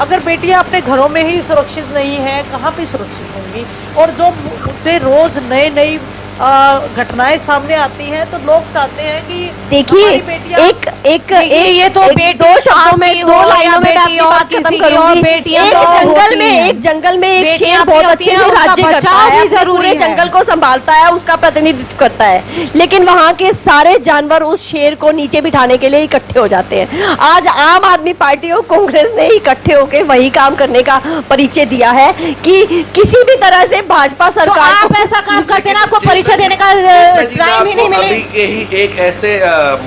अगर बेटियां अपने घरों में ही सुरक्षित नहीं हैं, कहाँ पे सुरक्षित होंगी। और जो मुद्दे रोज नई घटनाएं सामने आती हैं तो लोग चाहते हैं कि
देखिए
हमारी बेटियां
ये तो
दो शब्दों में, दो लाइनों में मैं अपनी बात खत्म करूंगी। एक जंगल में एक शेर बहुत अच्छे से राज्य करता है, अपने पूरे जंगल को संभालता है, उसका प्रतिनिधित्व करता है, लेकिन वहाँ के सारे जानवर उस शेर को नीचे बिठाने के लिए इकट्ठे हो जाते हैं। आज आम आदमी पार्टी और कांग्रेस ने इकट्ठे होकर वही काम करने का परिचय दिया है कि किसी भी तरह से भाजपा सरकार
आप ऐसा काम करते ना, आपको परिचय देने का टाइम ही नहीं मिले।
यही एक ऐसे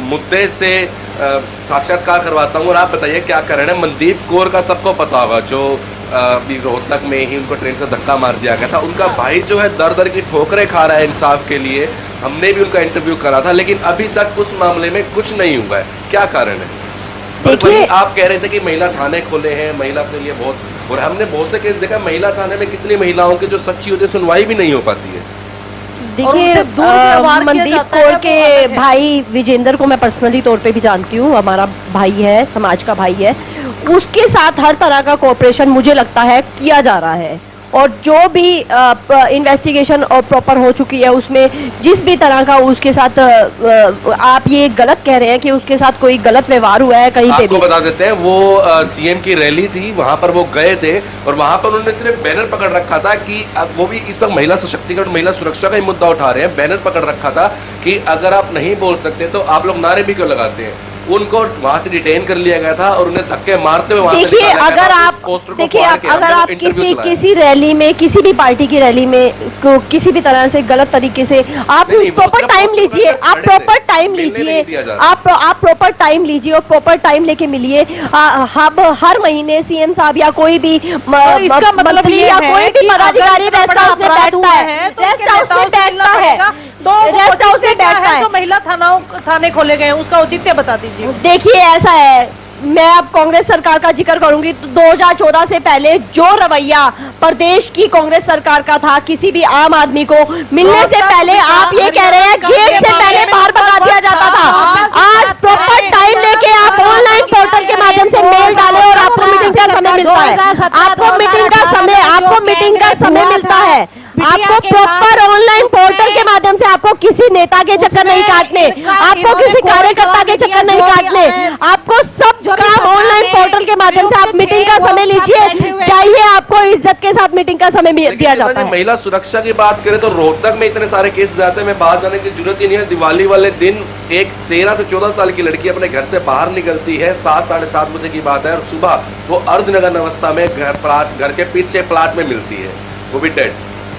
मुद्दे से साक्षात्कार करवाता हूँ और आप बताइए क्या कर रहे हैं। मनदीप कौर का सबको पता होगा, जो अभी रोहतक में ही उनको ट्रेन से धक्का मार दिया गया था। उनका भाई जो है दर दर की ठोकरें खा रहा है इंसाफ के लिए। हमने भी उनका इंटरव्यू करा था, लेकिन अभी तक उस मामले में कुछ नहीं हुआ है। क्या कारण है? देखिए, आप कह रहे थे कि महिला थाने खोले हैं, महिला के लिए बहुत, और हमने बहुत से केस देखा महिला थाने में कितनी महिलाओं की जो सच्ची होती है सुनवाई भी नहीं हो पाती है।
देखिए, मनदीप कौर के भाई विजेंद्र को मैं पर्सनली तौर पे भी जानती हूँ, हमारा भाई है, समाज का भाई है। उसके साथ हर तरह का कोऑपरेशन मुझे लगता है किया जा रहा है, और जो भी इन्वेस्टिगेशन और प्रॉपर हो चुकी है उसमें जिस भी तरह का उसके साथ आप ये गलत कह रहे हैं कि उसके साथ कोई गलत व्यवहार हुआ है कहीं पे भी।
आपको बता देते हैं, वो सीएम की रैली थी, वहां पर वो गए थे और वहां पर उन्होंने सिर्फ बैनर पकड़ रखा था कि वो भी इस वक्त महिला सशक्तिकरण, महिला सुरक्षा का ही मुद्दा उठा रहे हैं। बैनर पकड़ रखा था कि अगर आप नहीं बोल सकते तो आप लोग नारे भी क्यों लगाते हैं। उनको वहां से डिटेन कर लिया गया था और उन्हें धक्के मारते हुए
देखिए, अगर आप किसी रैली में, किसी भी पार्टी की रैली में किसी भी तरह से गलत तरीके से आप प्रॉपर टाइम लीजिए, आप प्रॉपर टाइम लीजिए, आप प्रॉपर टाइम लीजिए और प्रॉपर टाइम लेके मिलिए। हर महीने सीएम साहब या कोई भी मंत्री या कोई भी पदाधिकारी रेस्ट हाउस में बैठता है, रेस्ट हाउस में बैठता है, रेस्ट हाउस में बैठता है।
तो महिला थाने खोले गए, उसका औचित्य बता दीजिए।
देखिए, ऐसा है, मैं अब कांग्रेस सरकार का जिक्र करूंगी तो 2014 से पहले जो रवैया प्रदेश की कांग्रेस सरकार का था, किसी भी आम आदमी को मिलने से पहले, आप ये कह रहे हैं गेट से पहले बाहर भगा दिया जाता था। आज प्रॉपर टाइम लेके आप ऑनलाइन पोर्टल के माध्यम से मेल डालें और आपको मीटिंग का समय मिलता है, आपको मीटिंग का समय मिलता है। आपको प्रॉपर ऑनलाइन पोर्टल के माध्यम से आपको किसी नेता के चक्कर नहीं काटने, आपको किसी कार्यकर्ता के चक्कर नहीं काटने, आपको सब काम ऑनलाइन पोर्टल के माध्यम से आप मीटिंग का समय लीजिए, चाहिए आपको इज्जत के साथ मीटिंग का समय दिया जाता है।
महिला सुरक्षा की बात करें तो रोहतक में इतने सारे केस जाते हैं, मैं बात जाने की जरूरत ही नहीं है। दिवाली वाले दिन एक 13 से 14 साल की लड़की अपने घर से बाहर निकलती है, 7 साढ़े 7 बजे की बात है, और सुबह वो अर्धनग्न अवस्था में घर के पीछे प्लाट में मिलती है, वो भी डेड।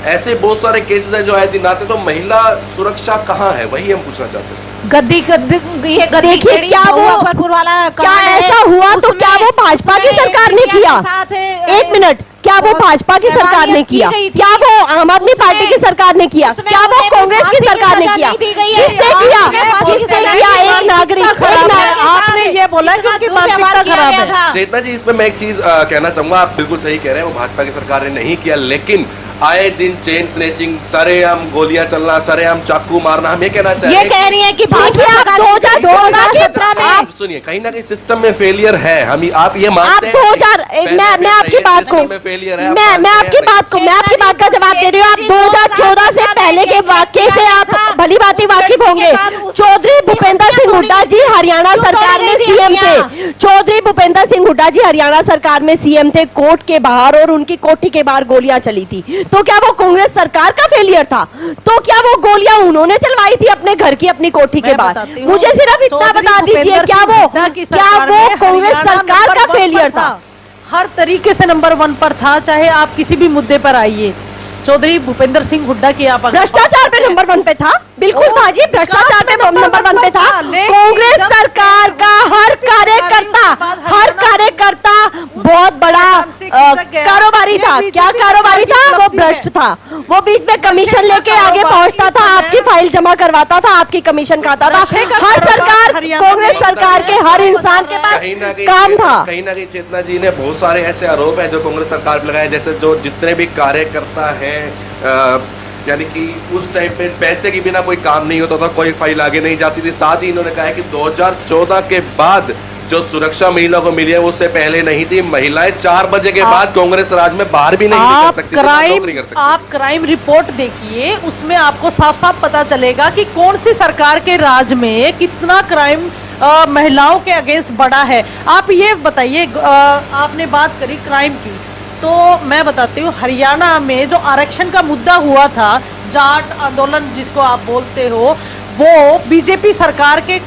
ऐसे बहुत सारे केसेस हैं जो आए दिन आते, तो महिला सुरक्षा कहाँ है, वही हम पूछना चाहते हैं।
देखिए, क्या ऐसा हुआ तो क्या वो भाजपा की सरकार ने किया? एक मिनट, क्या वो भाजपा की सरकार ने किया? क्या वो आम आदमी पार्टी की सरकार ने किया? क्या वो कांग्रेस की सरकार ने किया? किसने किया? एक नागरिक।
आपने ये बोला कि उनकी मानसिकता खराब है।
चेतना जी, इसमें मैं एक चीज कहना चाहूंगा, आप बिल्कुल सही कह रहे हैं, वो भाजपा की सरकार ने नहीं किया, लेकिन आए दिन चेन स्नैचिंग, सरेआम गोलियां चलना, सरेआम चाकू मारना, हम ये कहना चाहिए,
ये कह रही है कि भाजपा 2017 में,
आप सुनिए, कहीं ना कहीं सिस्टम में फेलियर है। हम आप ये मानते हैं?
मैं आपकी बात को मैं आपकी बात का जवाब दे रही हूँ। आप 2014 से पहले के वाक्य से आप भली भांति वाकिफ होंगे। चौधरी भूपेंद्र सिंह हुड्डा जी हरियाणा सरकार में सीएम थे, चौधरी भूपेंद्र सिंह हुड्डा जी हरियाणा सरकार में सीएम थे, कोर्ट के बाहर और उनकी कोठी के बाहर गोलियां चली थी। तो क्या वो कांग्रेस सरकार का फेलियर था? तो क्या वो गोलियां उन्होंने चलवाई थी अपने घर की, अपनी कोठी के बाहर? मुझे सिर्फ इतना बता दीजिए, क्या वो कांग्रेस सरकार का फेलियर था?
हर तरीके से नंबर 1 पर था, चाहे आप किसी भी मुद्दे पर आइए। चौधरी भूपेंद्र सिंह हुड्डा की आप
भ्रष्टाचार पे नंबर 1 पे था, बिल्कुल था जी, भ्रष्टाचार पे नंबर 1 पे था। कांग्रेस सरकार का हर कार्यकर्ता बहुत बड़ा कारोबारी था। क्या कारोबारी था? वो भ्रष्ट था। वो बीच में कमीशन लेके आगे पहुंचता था, आपकी फाइल जमा करवाता था, आपकी कमीशन खाता था। हर सरकार, कांग्रेस सरकार के हर इंसान के पास काम था।
कहीं ना कहीं चेतना जी ने बहुत सारे ऐसे आरोप है जो कांग्रेस सरकार पे लगाए, जैसे जो जितने भी कार्यकर्ता है, यानी कि उस टाइम पे पैसे के बिना कोई काम नहीं होता था, कोई फाइल आगे नहीं जाती थी। साथ ही इन्होंने कहा है कि 2014 के बाद जो सुरक्षा महिला को मिली है वो उससे पहले नहीं थी। महिलाएं 4 बजे के बाद कांग्रेस राज में बाहर भी नहीं निकल सकती थी, नौकरी नहीं कर सकती।
आप क्राइम रिपोर्ट देखिए, उसमें आपको साफ साफ पता चलेगा कि कौन सी सरकार के राज में कितना क्राइम महिलाओं के अगेंस्ट बढ़ा है। आप ये बताइए, आपने बात करी क्राइम की, तो मैं बताती हूँ हरियाणा में जो आरक्षण का मुद्दा हुआ था, जाट आंदोलन जिसको आप बोलते हो, वो बीजेपी सरकार के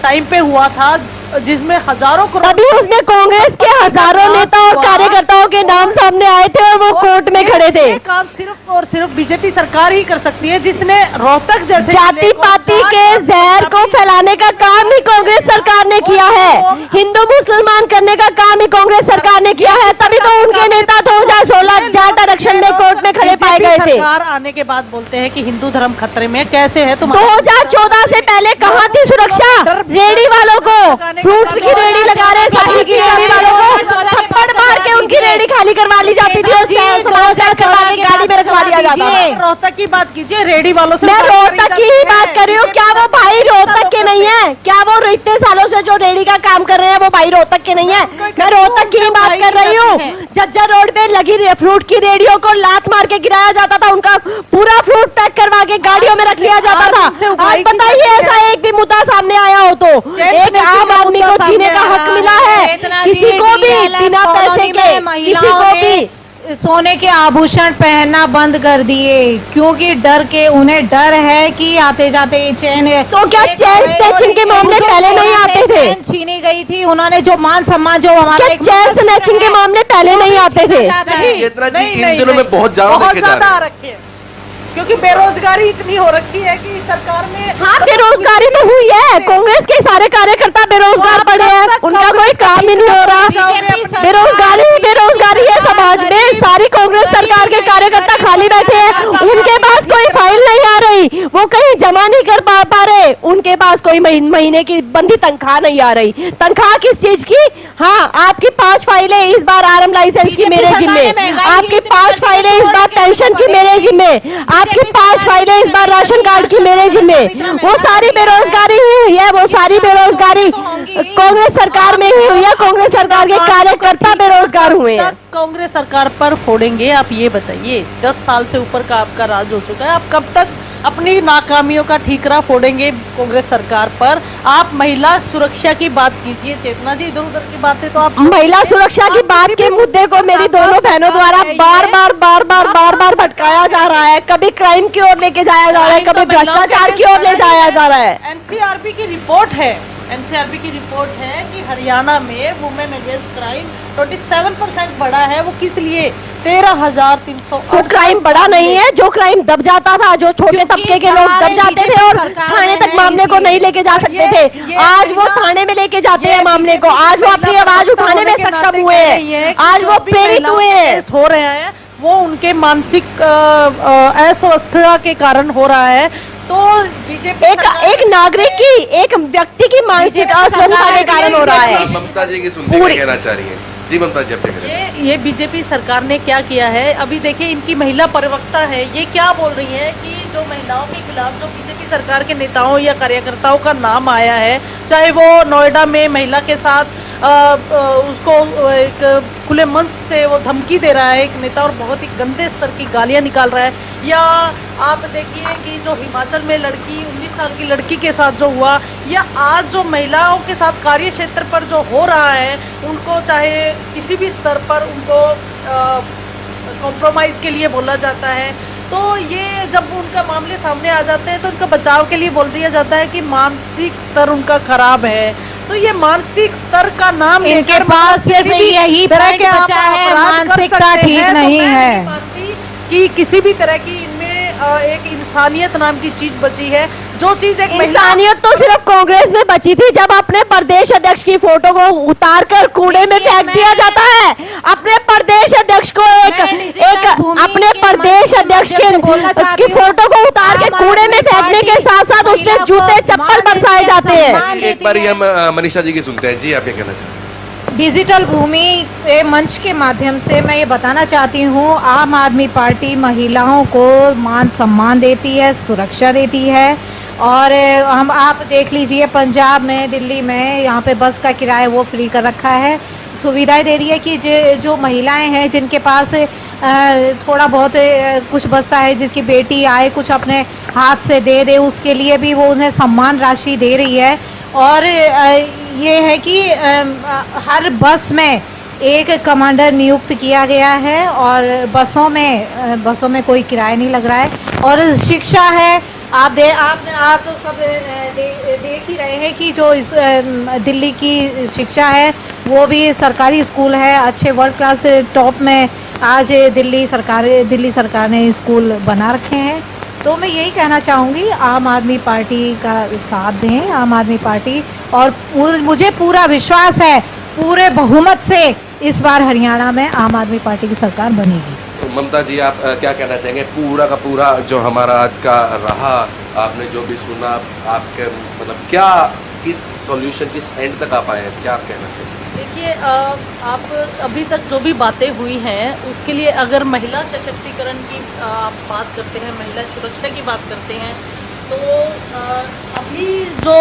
टाइम पे हुआ था, जिसमें हजारों करोड़
तभी उसमें कांग्रेस के हजारों नेता और कार्यकर्ताओं के नाम सामने आए थे और वो कोर्ट में खड़े थे।
ये काम सिर्फ और सिर्फ बीजेपी सरकार ही कर सकती है, जिसने रोहतक जैसे
जाति पाति के जहर को फैलाने का काम ही कांग्रेस सरकार ने किया है, हिंदू मुसलमान करने का काम ही कांग्रेस सरकार ने किया है। तभी तो उनके नेता 2016 जाट आरक्षण में कोर्ट में खड़े पाए गए थे।
सरकार आने के बाद बोलते हैं कि हिंदू धर्म खतरे में, कैसे है तुम?
2014 से पहले कहाँ थी सुरक्षा? रेडी वालों को, फ्रूट की रेडी लगा रहे, सब्जी की रेडी वालों को थप्पड़ मार के उनकी रेडी खाली करवा ली जाती थी और समाचार करवा के गाड़ी में रखवा दिया जाता था।
रोहतक की बात कीजिए, रेडी वालों से।
मैं रोहतक की ही बात कर रही हूँ। क्या वो भाई रोहतक के नहीं है? क्या वो इतने सालों से जो रेडी का काम कर रहे हैं वो भाई रोहतक के नहीं है? मैं रोहतक की ही बात कर रही हूँ। जज्जर रोड पे लगी फ्रूट की रेडियो को लात मार के गिराया जाता था, उनका पूरा फ्रूट पैक करवा के गाड़ियों में रख लिया जाता था। आज बताइए ऐसा एक भी मुद्दा सामने आया हो तो? एक आम आदमी को जीने का हक मिला है, किसी को भी बिना पैसे के, किसी को भी
सोने के आभूषण पहनना बंद कर दिए, क्योंकि डर के, उन्हें डर है कि आते जाते चैन,
तो क्या चैन स्नैचिंग के मामले पहले नहीं आते थे?
चैन छीनी गई थी, उन्होंने जो मान सम्मान जो हमारा
क्या चैन स्नैचिंग के मामले पहले नहीं आते थे?
चेतना जी इन दिनों में बहुत ज्यादा
आ रखे हैं, क्योंकि बेरोजगारी इतनी हो रखी है कि सरकार में।
हाँ, बेरोजगारी तो हुई है। कांग्रेस के सारे कार्यकर्ता बेरोजगार पड़े हैं, उनका कोई काम ही नहीं हो रहा। बेरोजगारी है समाज में। सारी कांग्रेस सरकार के कार्यकर्ता खाली बैठे हैं, उनके पास कोई फाइल नहीं आ रही, वो कहीं जमा नहीं कर पा रहे, उनके पास कोई महीने की बंदी तनख्वाह नहीं आ रही। तनख्वाह किस चीज की? हाँ, आपकी 5 फाइलें इस बार आरएम लाइसेंस की मेरे जिम्मे, आपकी 5 फाइलें इस बार पेंशन की मेरे जिम्मे, आपकी 5 फाइलें इस बार राशन कार्ड की मेरे जिम्मे। वो सारी बेरोजगारी हुई है, वो सारी बेरोजगारी कांग्रेस सरकार में ही हुई है। कांग्रेस सरकार के कार्यकर्ता बेरोजगार हुए हैं।
कांग्रेस सरकार पर फोड़ेंगे? आप ये बताइए, 10 साल से ऊपर का आपका राज हो चुका है, आप कब तक अपनी नाकामियों का ठीकरा फोड़ेंगे कांग्रेस सरकार पर? आप महिला सुरक्षा की बात कीजिए चेतना जी, इधर उधर की बातें तो आप।
महिला सुरक्षा की बात के मुद्दे को मेरी दोनों बहनों द्वारा बार बार भटकाया जा रहा है। कभी क्राइम की ओर लेके जाया जा रहा है, कभी भ्रष्टाचार की ओर ले जाया जा रहा है।
एनसीआरबी की रिपोर्ट है, एनसीआरबी की रिपोर्ट है कि हरियाणा में वुमेन अगेंस्ट क्राइम 27% बढ़ा है। वो किस लिए? 13,300।
वो क्राइम बड़ा नहीं है, जो क्राइम दब जाता था, जो छोटे तबके के लोग दब जाते थे और थाने तक मामले को नहीं लेके जा सकते थे, आज वो थाने में लेके जाते हैं मामले को। आज वो अपनी आवाज उठाने में सक्षम हुए हैं, आज वो प्रेरित हुए हैं।
हो रहे हैं वो उनके मानसिक अस्वस्थता के कारण हो रहा है। तो बीजेपी
एक नागरिक की, एक व्यक्ति की मानसिक अस्वस्थता के कारण हो रहा है।
ममता जी की सुनते क्या कहना चाह रही है? जी ममता जी,
ये बीजेपी सरकार ने क्या किया है? अभी देखिए, इनकी महिला प्रवक्ता है, ये क्या बोल रही है कि जो महिलाओं के खिलाफ जो बीजेपी सरकार के नेताओं या कार्यकर्ताओं का नाम आया है, चाहे वो नोएडा में महिला के साथ उसको एक खुले मंच से वो धमकी दे रहा है एक नेता, और बहुत ही गंदे स्तर की गालियां निकाल रहा है, या आप देखिए कि जो हिमाचल में लड़की 19 साल की लड़की के साथ जो हुआ, या आज जो महिलाओं के साथ कार्य क्षेत्र पर जो हो रहा है, उनको चाहे किसी भी स्तर पर उनको कॉम्प्रोमाइज़ के लिए बोला जाता है। तो ये जब उनका मामले सामने आ जाते हैं तो उनका बचाव के लिए बोल दिया जाता है कि मानसिक स्तर उनका खराब है। तो ये मानसिक स्तर का नाम
इनके पास सिर्फ यही पॉइंट बचा है, मानसिकता ठीक नहीं है
कि किसी भी तरह की इनमें एक इंसानियत नाम की चीज बची है, जो चीज एक
इंसानियत तो सिर्फ कांग्रेस में बची थी जब अपने प्रदेश अध्यक्ष की फोटो को उतार कर कूड़े में फेंक दिया जाता है। अपने प्रदेश अध्यक्ष को अपने प्रदेश अध्यक्ष की फोटो को उतार के कूड़े में फेंकने के साथ साथ उसके जूते चप्पल बरसाए जाते हैं।
एक बार हम मनीषा जी की सुनते हैं। जी, आप क्या कहना चाहते हैं?
डिजिटल भूमि के मंच के माध्यम से मैं ये बताना चाहती हूँ, आम आदमी पार्टी महिलाओं को मान सम्मान देती है, सुरक्षा देती है, और हम आप देख लीजिए पंजाब में, दिल्ली में यहाँ पे बस का किराया वो फ्री कर रखा है, सुविधाएं दे रही है कि जो महिलाएं हैं जिनके पास थोड़ा बहुत कुछ बचता है, जिसकी बेटी आए कुछ अपने हाथ से दे दे, उसके लिए भी वो उन्हें सम्मान राशि दे रही है। और ये है कि हर बस में एक कमांडर नियुक्त किया गया है और बसों में कोई किराया नहीं लग रहा है। और शिक्षा है, आप तो सब देख ही रहे हैं कि जो इस दिल्ली की शिक्षा है वो भी सरकारी स्कूल है, अच्छे वर्ल्ड क्लास टॉप में आज दिल्ली सरकार ने स्कूल बना रखे हैं। तो मैं यही कहना चाहूँगी, आम आदमी पार्टी का साथ दें, आम आदमी पार्टी, और मुझे पूरा विश्वास है पूरे बहुमत से इस बार हरियाणा में आम आदमी पार्टी की सरकार बनेगी।
तो ममता जी, आप क्या कहना चाहेंगे? पूरा का पूरा जो हमारा आज का रहा, आपने जो भी सुना, आपके मतलब क्या किस सॉल्यूशन, किस एंड तक आप आए हैं, क्या कहना चाहिए?
देखिए, आप अभी तक जो भी बातें हुई हैं उसके लिए अगर महिला सशक्तिकरण की आप बात करते हैं, महिला सुरक्षा की बात करते हैं, तो अभी जो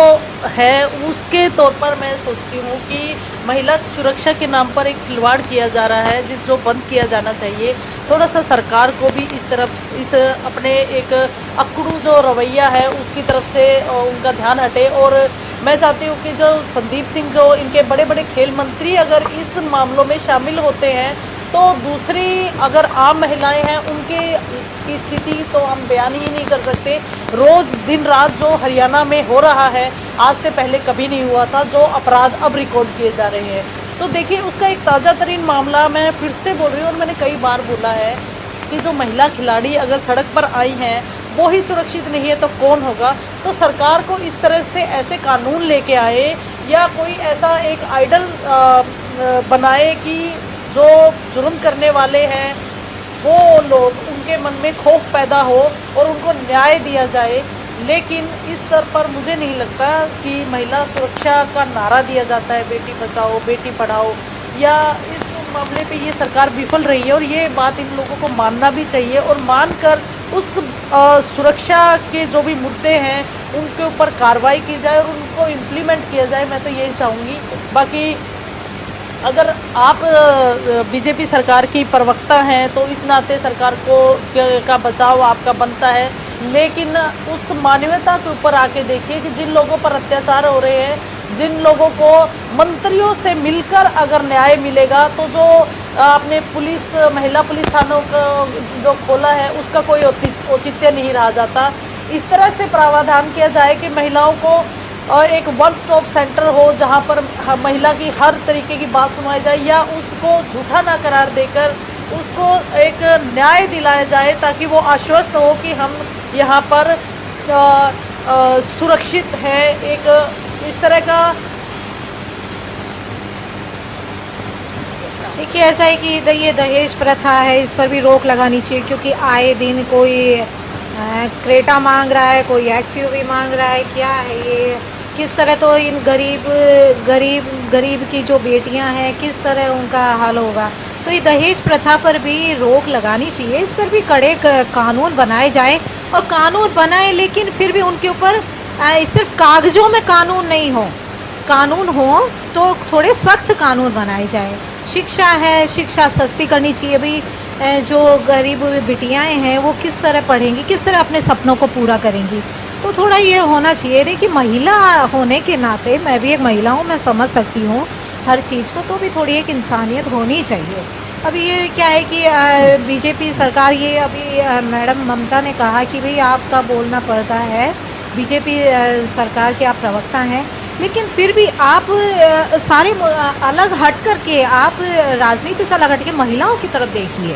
है उसके तौर पर मैं सोचती हूँ कि महिला सुरक्षा के नाम पर एक खिलवाड़ किया जा रहा है, जो बंद किया जाना चाहिए। थोड़ा सा सरकार को भी इस अपने एक अकड़ू जो रवैया है उसकी तरफ से उनका ध्यान हटे। और मैं चाहती हूँ कि जो संदीप सिंह, जो इनके बड़े बड़े खेल मंत्री, अगर इस मामलों में शामिल होते हैं तो दूसरी अगर आम महिलाएं हैं उनके की स्थिति तो हम बयान ही नहीं कर सकते। रोज़ दिन रात जो हरियाणा में हो रहा है, आज से पहले कभी नहीं हुआ था, जो अपराध अब रिकॉर्ड किए जा रहे हैं। तो देखिए, उसका एक ताज़ा तरीन मामला मैं फिर से बोल रही हूँ और मैंने कई बार बोला है कि जो महिला खिलाड़ी अगर सड़क पर आई हैं वो ही सुरक्षित नहीं है तो कौन होगा। तो सरकार को इस तरह से ऐसे कानून लेके आए या कोई ऐसा एक आइडल बनाए कि जो जुर्म करने वाले हैं वो लोग, उनके मन में खौफ पैदा हो और उनको न्याय दिया जाए। लेकिन इस स्तर पर मुझे नहीं लगता कि महिला सुरक्षा का नारा दिया जाता है, बेटी बचाओ बेटी पढ़ाओ, या इस मामले पे ये सरकार विफल रही है। और ये बात इन लोगों को मानना भी चाहिए और मानकर उस सुरक्षा के जो भी मुद्दे हैं उनके ऊपर कार्रवाई की जाए और उनको इम्प्लीमेंट किया जाए। मैं तो यही चाहूँगी। बाकी अगर आप बीजेपी सरकार की प्रवक्ता हैं तो इस नाते सरकार को का बचाव आपका बनता है, लेकिन उस मानवता के ऊपर आके देखिए कि जिन लोगों पर अत्याचार हो रहे हैं, जिन लोगों को मंत्रियों से मिलकर अगर न्याय मिलेगा तो जो आपने महिला पुलिस थानों का जो खोला है उसका कोई औचित्य नहीं रहा जाता। इस तरह से प्रावधान किया जाए कि महिलाओं को और एक वन स्टॉप सेंटर हो जहां पर महिला की हर तरीके की बात सुनाई जाए, या उसको झूठा ना करार देकर उसको एक न्याय दिलाया जाए ताकि वो आश्वस्त हो कि हम यहाँ पर सुरक्षित हैं। एक इस तरह का
देखिए, ऐसा है कि ये दहेज प्रथा है, इस पर भी रोक लगानी चाहिए, क्योंकि आए दिन कोई क्रेटा मांग रहा है, कोई एक्सयूवी मांग रहा है। क्या है ये? किस तरह तो इन गरीब की जो बेटियां हैं, किस तरह उनका हाल होगा। तो ये दहेज प्रथा पर भी रोक लगानी चाहिए, इस पर भी कड़े कानून बनाए जाएं। और कानून बनाए लेकिन फिर भी उनके ऊपर सिर्फ कागजों में कानून नहीं हो, कानून हो तो थोड़े सख्त कानून बनाए जाए। शिक्षा है, शिक्षा सस्ती करनी चाहिए भाई। जो गरीब बिटियाएं हैं वो किस तरह पढ़ेंगी, किस तरह अपने सपनों को पूरा करेंगी। तो थोड़ा ये होना चाहिए। देखिए, महिला होने के नाते, मैं भी एक महिला हूँ, मैं समझ सकती हूँ हर चीज़ को, तो भी थोड़ी एक इंसानियत होनी चाहिए। अभी ये क्या है कि बीजेपी सरकार, ये अभी मैडम ममता ने कहा कि भाई आपका बोलना पड़ता है, बीजेपी सरकार के आप प्रवक्ता हैं, लेकिन फिर भी आप सारे अलग हट करके, आप राजनीति से अलग हट के महिलाओं की तरफ देखिए,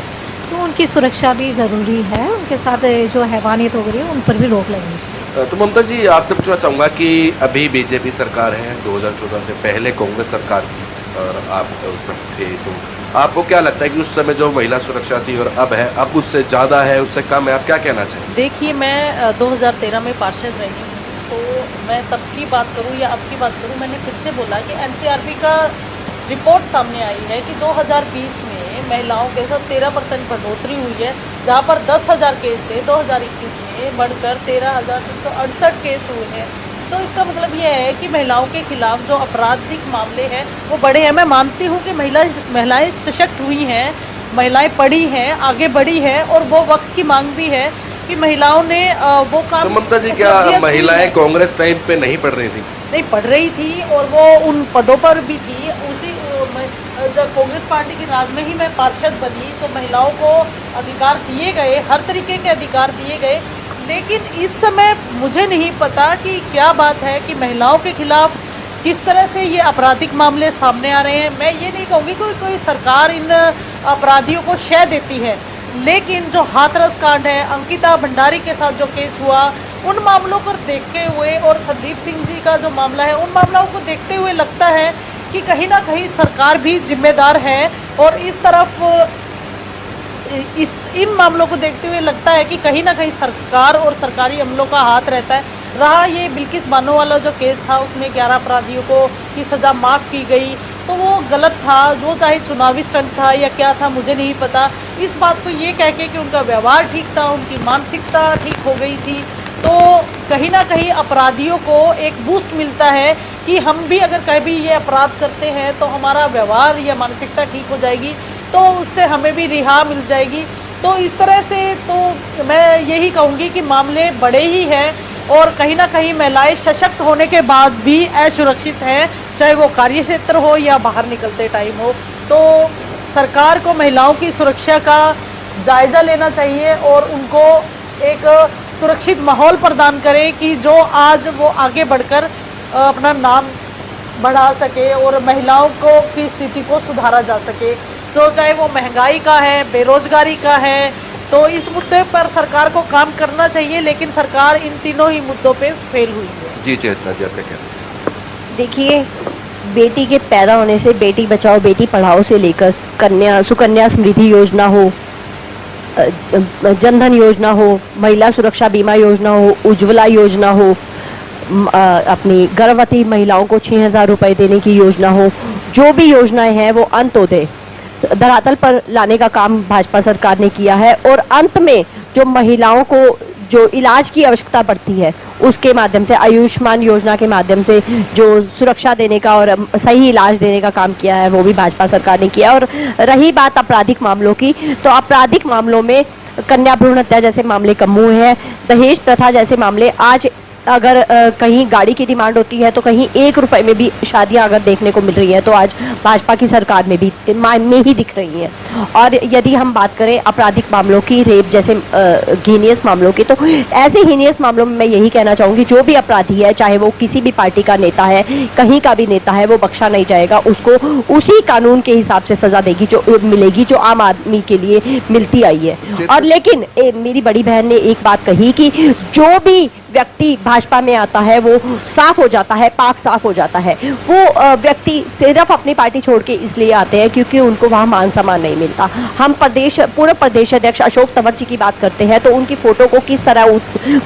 तो उनकी सुरक्षा भी ज़रूरी है। उनके साथ जो हैवानियत हो गई है उन पर भी रोक लगनी चाहिए।
तो ममता जी, आपसे पूछना चाहूँगा कि अभी बीजेपी सरकार है, 2014 से पहले कांग्रेस सरकार थी और आप उस वक्त थे, तो आपको क्या लगता है कि उस समय जो महिला सुरक्षा थी और अब है, अब उससे ज़्यादा है, उससे कम है? आप क्या कहना चाहेंगे?
देखिए, मैं 2013 में पार्षद रही हूँ, तो मैं तब की बात करूँ या अब की बात करूँ, मैंने फिर से बोला कि एनसीआरबी का रिपोर्ट सामने आई है कि 2020 में महिलाओं के साथ 13% बढ़ोतरी हुई है, जहाँ पर 10,000 केस थे 2021 में बढ़कर 13,368 केस हुए हैं। तो इसका मतलब ये है कि महिलाओं के खिलाफ जो आपराधिक मामले हैं वो बढ़े हैं। मैं मानती हूँ कि महिलाएं सशक्त हुई हैं, महिलाएं पढ़ी हैं, आगे बढ़ी हैं, और वो वक्त की मांग भी है कि महिलाओं ने वो काम।
तो ममता जी, क्या महिलाएं कांग्रेस टाइम पे नहीं पढ़ रही थी?
नहीं पढ़ रही थी, और वो उन पदों पर भी थी। उसी जब कांग्रेस पार्टी के राज में ही मैं पार्षद बनी, तो महिलाओं को अधिकार दिए गए, हर तरीके के अधिकार दिए गए। लेकिन इस समय मुझे नहीं पता कि क्या बात है कि महिलाओं के खिलाफ किस तरह से ये आपराधिक मामले सामने आ रहे हैं। मैं ये नहीं कहूँगी कि कोई सरकार इन अपराधियों को शय देती है, लेकिन जो हाथरस कांड है, अंकिता भंडारी के साथ जो केस हुआ, उन मामलों को देखते हुए, और संदीप सिंह जी का जो मामला है, उन मामलों को देखते हुए लगता है कि कहीं ना कहीं सरकार भी जिम्मेदार है। और इस तरफ इन मामलों को देखते हुए लगता है कि कहीं ना कहीं सरकार और सरकारी अमलों का हाथ रहता है। रहा ये बिल्किस बानो वाला जो केस था, उसमें 11 अपराधियों को की सज़ा माफ़ की गई, तो वो गलत था। वो चाहे चुनावी स्टंट था या क्या था, मुझे नहीं पता। इस बात को ये कह के कि उनका व्यवहार ठीक था, उनकी मानसिकता ठीक हो गई थी, तो कहीं ना कहीं अपराधियों को एक बूस्ट मिलता है कि हम भी अगर कभी ये अपराध करते हैं तो हमारा व्यवहार या मानसिकता ठीक हो जाएगी, तो उससे हमें भी रिहा मिल जाएगी। तो इस तरह से तो मैं यही कहूँगी कि मामले बड़े ही हैं, और कहीं ना कहीं महिलाएं सशक्त होने के बाद भी असुरक्षित हैं, चाहे वो कार्य क्षेत्र हो या बाहर निकलते टाइम हो। तो सरकार को महिलाओं की सुरक्षा का जायज़ा लेना चाहिए और उनको एक सुरक्षित माहौल प्रदान करे कि जो आज वो आगे बढ़कर अपना नाम बढ़ा सके और महिलाओं को की स्थिति को सुधारा जा सके। तो चाहे वो महंगाई का है, बेरोजगारी का है, तो इस मुद्दे पर सरकार को काम करना चाहिए, लेकिन सरकार इन तीनों ही मुद्दों पे फेल हुई है।
जी चेतना जी, आपका क्या कहना है?
देखिए, बेटी के पैदा होने से बेटी बचाओ बेटी पढ़ाओ से लेकर कन्या सुकन्या समृद्धि योजना हो, जनधन योजना हो, महिला सुरक्षा बीमा योजना हो, उज्ज्वला योजना हो, अपनी गर्भवती महिलाओं को 6,000 रुपए देने की योजना हो, जो भी योजनाएं हैं वो अंत्योदय धरातल पर लाने का काम भाजपा सरकार ने किया है। और अंत में जो महिलाओं को जो इलाज की आवश्यकता पड़ती है, उसके माध्यम से आयुष्मान योजना के माध्यम से जो सुरक्षा देने का और सही इलाज देने का काम किया है, वो भी भाजपा सरकार ने किया। और रही बात आपराधिक मामलों की, तो आपराधिक मामलों में कन्या भ्रूण हत्या जैसे मामले कम हुए हैं, दहेज प्रथा जैसे मामले आज अगर कहीं गाड़ी की डिमांड होती है तो कहीं 1 रुपए में भी शादियां अगर देखने को मिल रही हैं, तो आज भाजपा की सरकार में भी में ही दिख रही हैं। और यदि हम बात करें आपराधिक मामलों की, रेप जैसे हीनियस मामलों की, तो ऐसे हीनियस मामलों में मैं यही कहना चाहूँगी, जो भी अपराधी है, चाहे वो किसी भी पार्टी का नेता है, कहीं का भी नेता है, वो बख्शा नहीं जाएगा। उसको उसी कानून के हिसाब से सजा देगी जो मिलेगी, जो आम आदमी के लिए मिलती आई है। और लेकिन मेरी बड़ी बहन ने एक बात कही कि जो भी व्यक्ति भाजपा में आता है वो साफ हो जाता है, पाक साफ हो जाता है। वो व्यक्ति सिर्फ अपनी पार्टी छोड़ के इसलिए आते हैं क्योंकि उनको वहाँ मान सम्मान नहीं मिलता। हम पूर्व प्रदेश अध्यक्ष अशोक तंवर जी की बात करते हैं, तो उनकी फोटो को किस तरह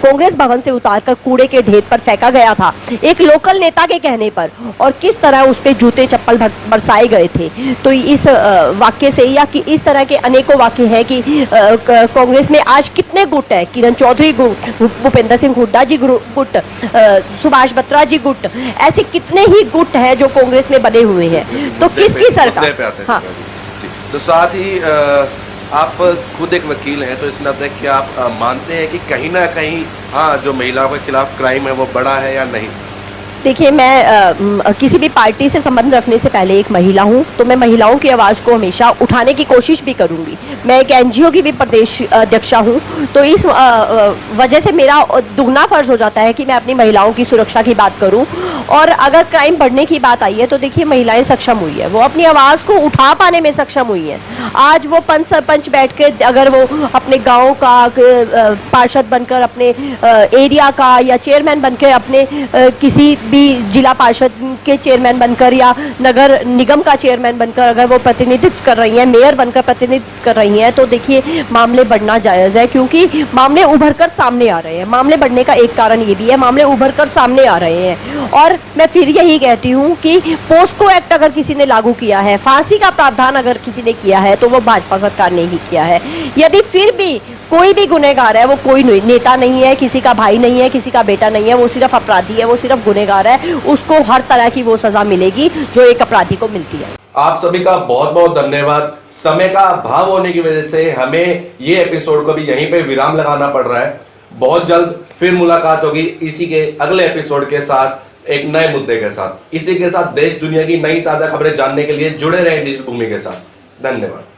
कांग्रेस भवन से उतारकर कूड़े के ढेर पर फेंका गया था एक लोकल नेता के कहने पर, और किस तरह उस पे जूते चप्पल बरसाए गए थे। तो इस वाक्य से या कि इस तरह के अनेकों वाक्य हैं कि कांग्रेस में आज कितने गुट है, किरण चौधरी गुट, भूपेंद्र सिंह हुड्डा जी गुट, सुभाष बत्रा जी गुट, ऐसे कितने ही गुट हैं जो कांग्रेस में बने हुए हैं। तो किसकी सरकार? हाँ,
तो साथ ही आप खुद एक वकील हैं, तो इस नाते क्या आप मानते हैं कि कहीं ना कहीं हाँ जो महिलाओं के खिलाफ क्राइम है वो बढ़ा है या नहीं?
देखिए, मैं किसी भी पार्टी से संबंध रखने से पहले एक महिला हूं, तो मैं महिलाओं की आवाज़ को हमेशा उठाने की कोशिश भी करूंगी। मैं एक एनजीओ की भी प्रदेश अध्यक्षा हूं, तो इस वजह से मेरा दुगना फर्ज हो जाता है कि मैं अपनी महिलाओं की सुरक्षा की बात करूं। और अगर क्राइम बढ़ने की बात आई है, तो देखिए महिलाएं सक्षम हुई है, वो अपनी आवाज़ को उठा पाने में सक्षम हुई है। आज वो पंच सरपंच बैठ के अगर वो अपने गाँव का पार्षद बनकर, अपने एरिया का या चेयरमैन बनकर अपने किसी भी जिला पार्षद के चेयरमैन बनकर या नगर निगम का चेयरमैन बनकर अगर वो प्रतिनिधित्व कर रही हैं, मेयर बनकर प्रतिनिधित्व कर रही हैं, तो देखिए मामले बढ़ना जायज़ है, क्योंकि मामले उभर कर सामने आ रहे हैं। मामले बढ़ने का एक कारण ये भी है, मामले उभर कर सामने आ रहे हैं। और मैं फिर यही कहती हूँ कि पोस्को एक्ट अगर किसी ने लागू किया है, फांसी का प्रावधान अगर किसी ने किया है, तो वो भाजपा सरकार ने ही किया है। यदि फिर भी कोई भी गुनहगार है, वो कोई नेता नहीं है, किसी का भाई नहीं है, किसी का बेटा नहीं है, वो सिर्फ अपराधी है, वो सिर्फ गुनहगार है, उसको हर तरह की वो सजा मिलेगी जो एक अपराधी को मिलती है।
आप सभी का बहुत बहुत धन्यवाद। समय का अभाव होने की वजह से हमें ये एपिसोड को भी यहीं पे विराम लगाना पड़ रहा है। बहुत जल्द फिर मुलाकात होगी इसी के अगले एपिसोड के साथ, एक नए मुद्दे के साथ। इसी के साथ देश दुनिया की नई ताजा खबरें जानने के लिए जुड़े रहें डिजिटल भूमि के साथ। धन्यवाद।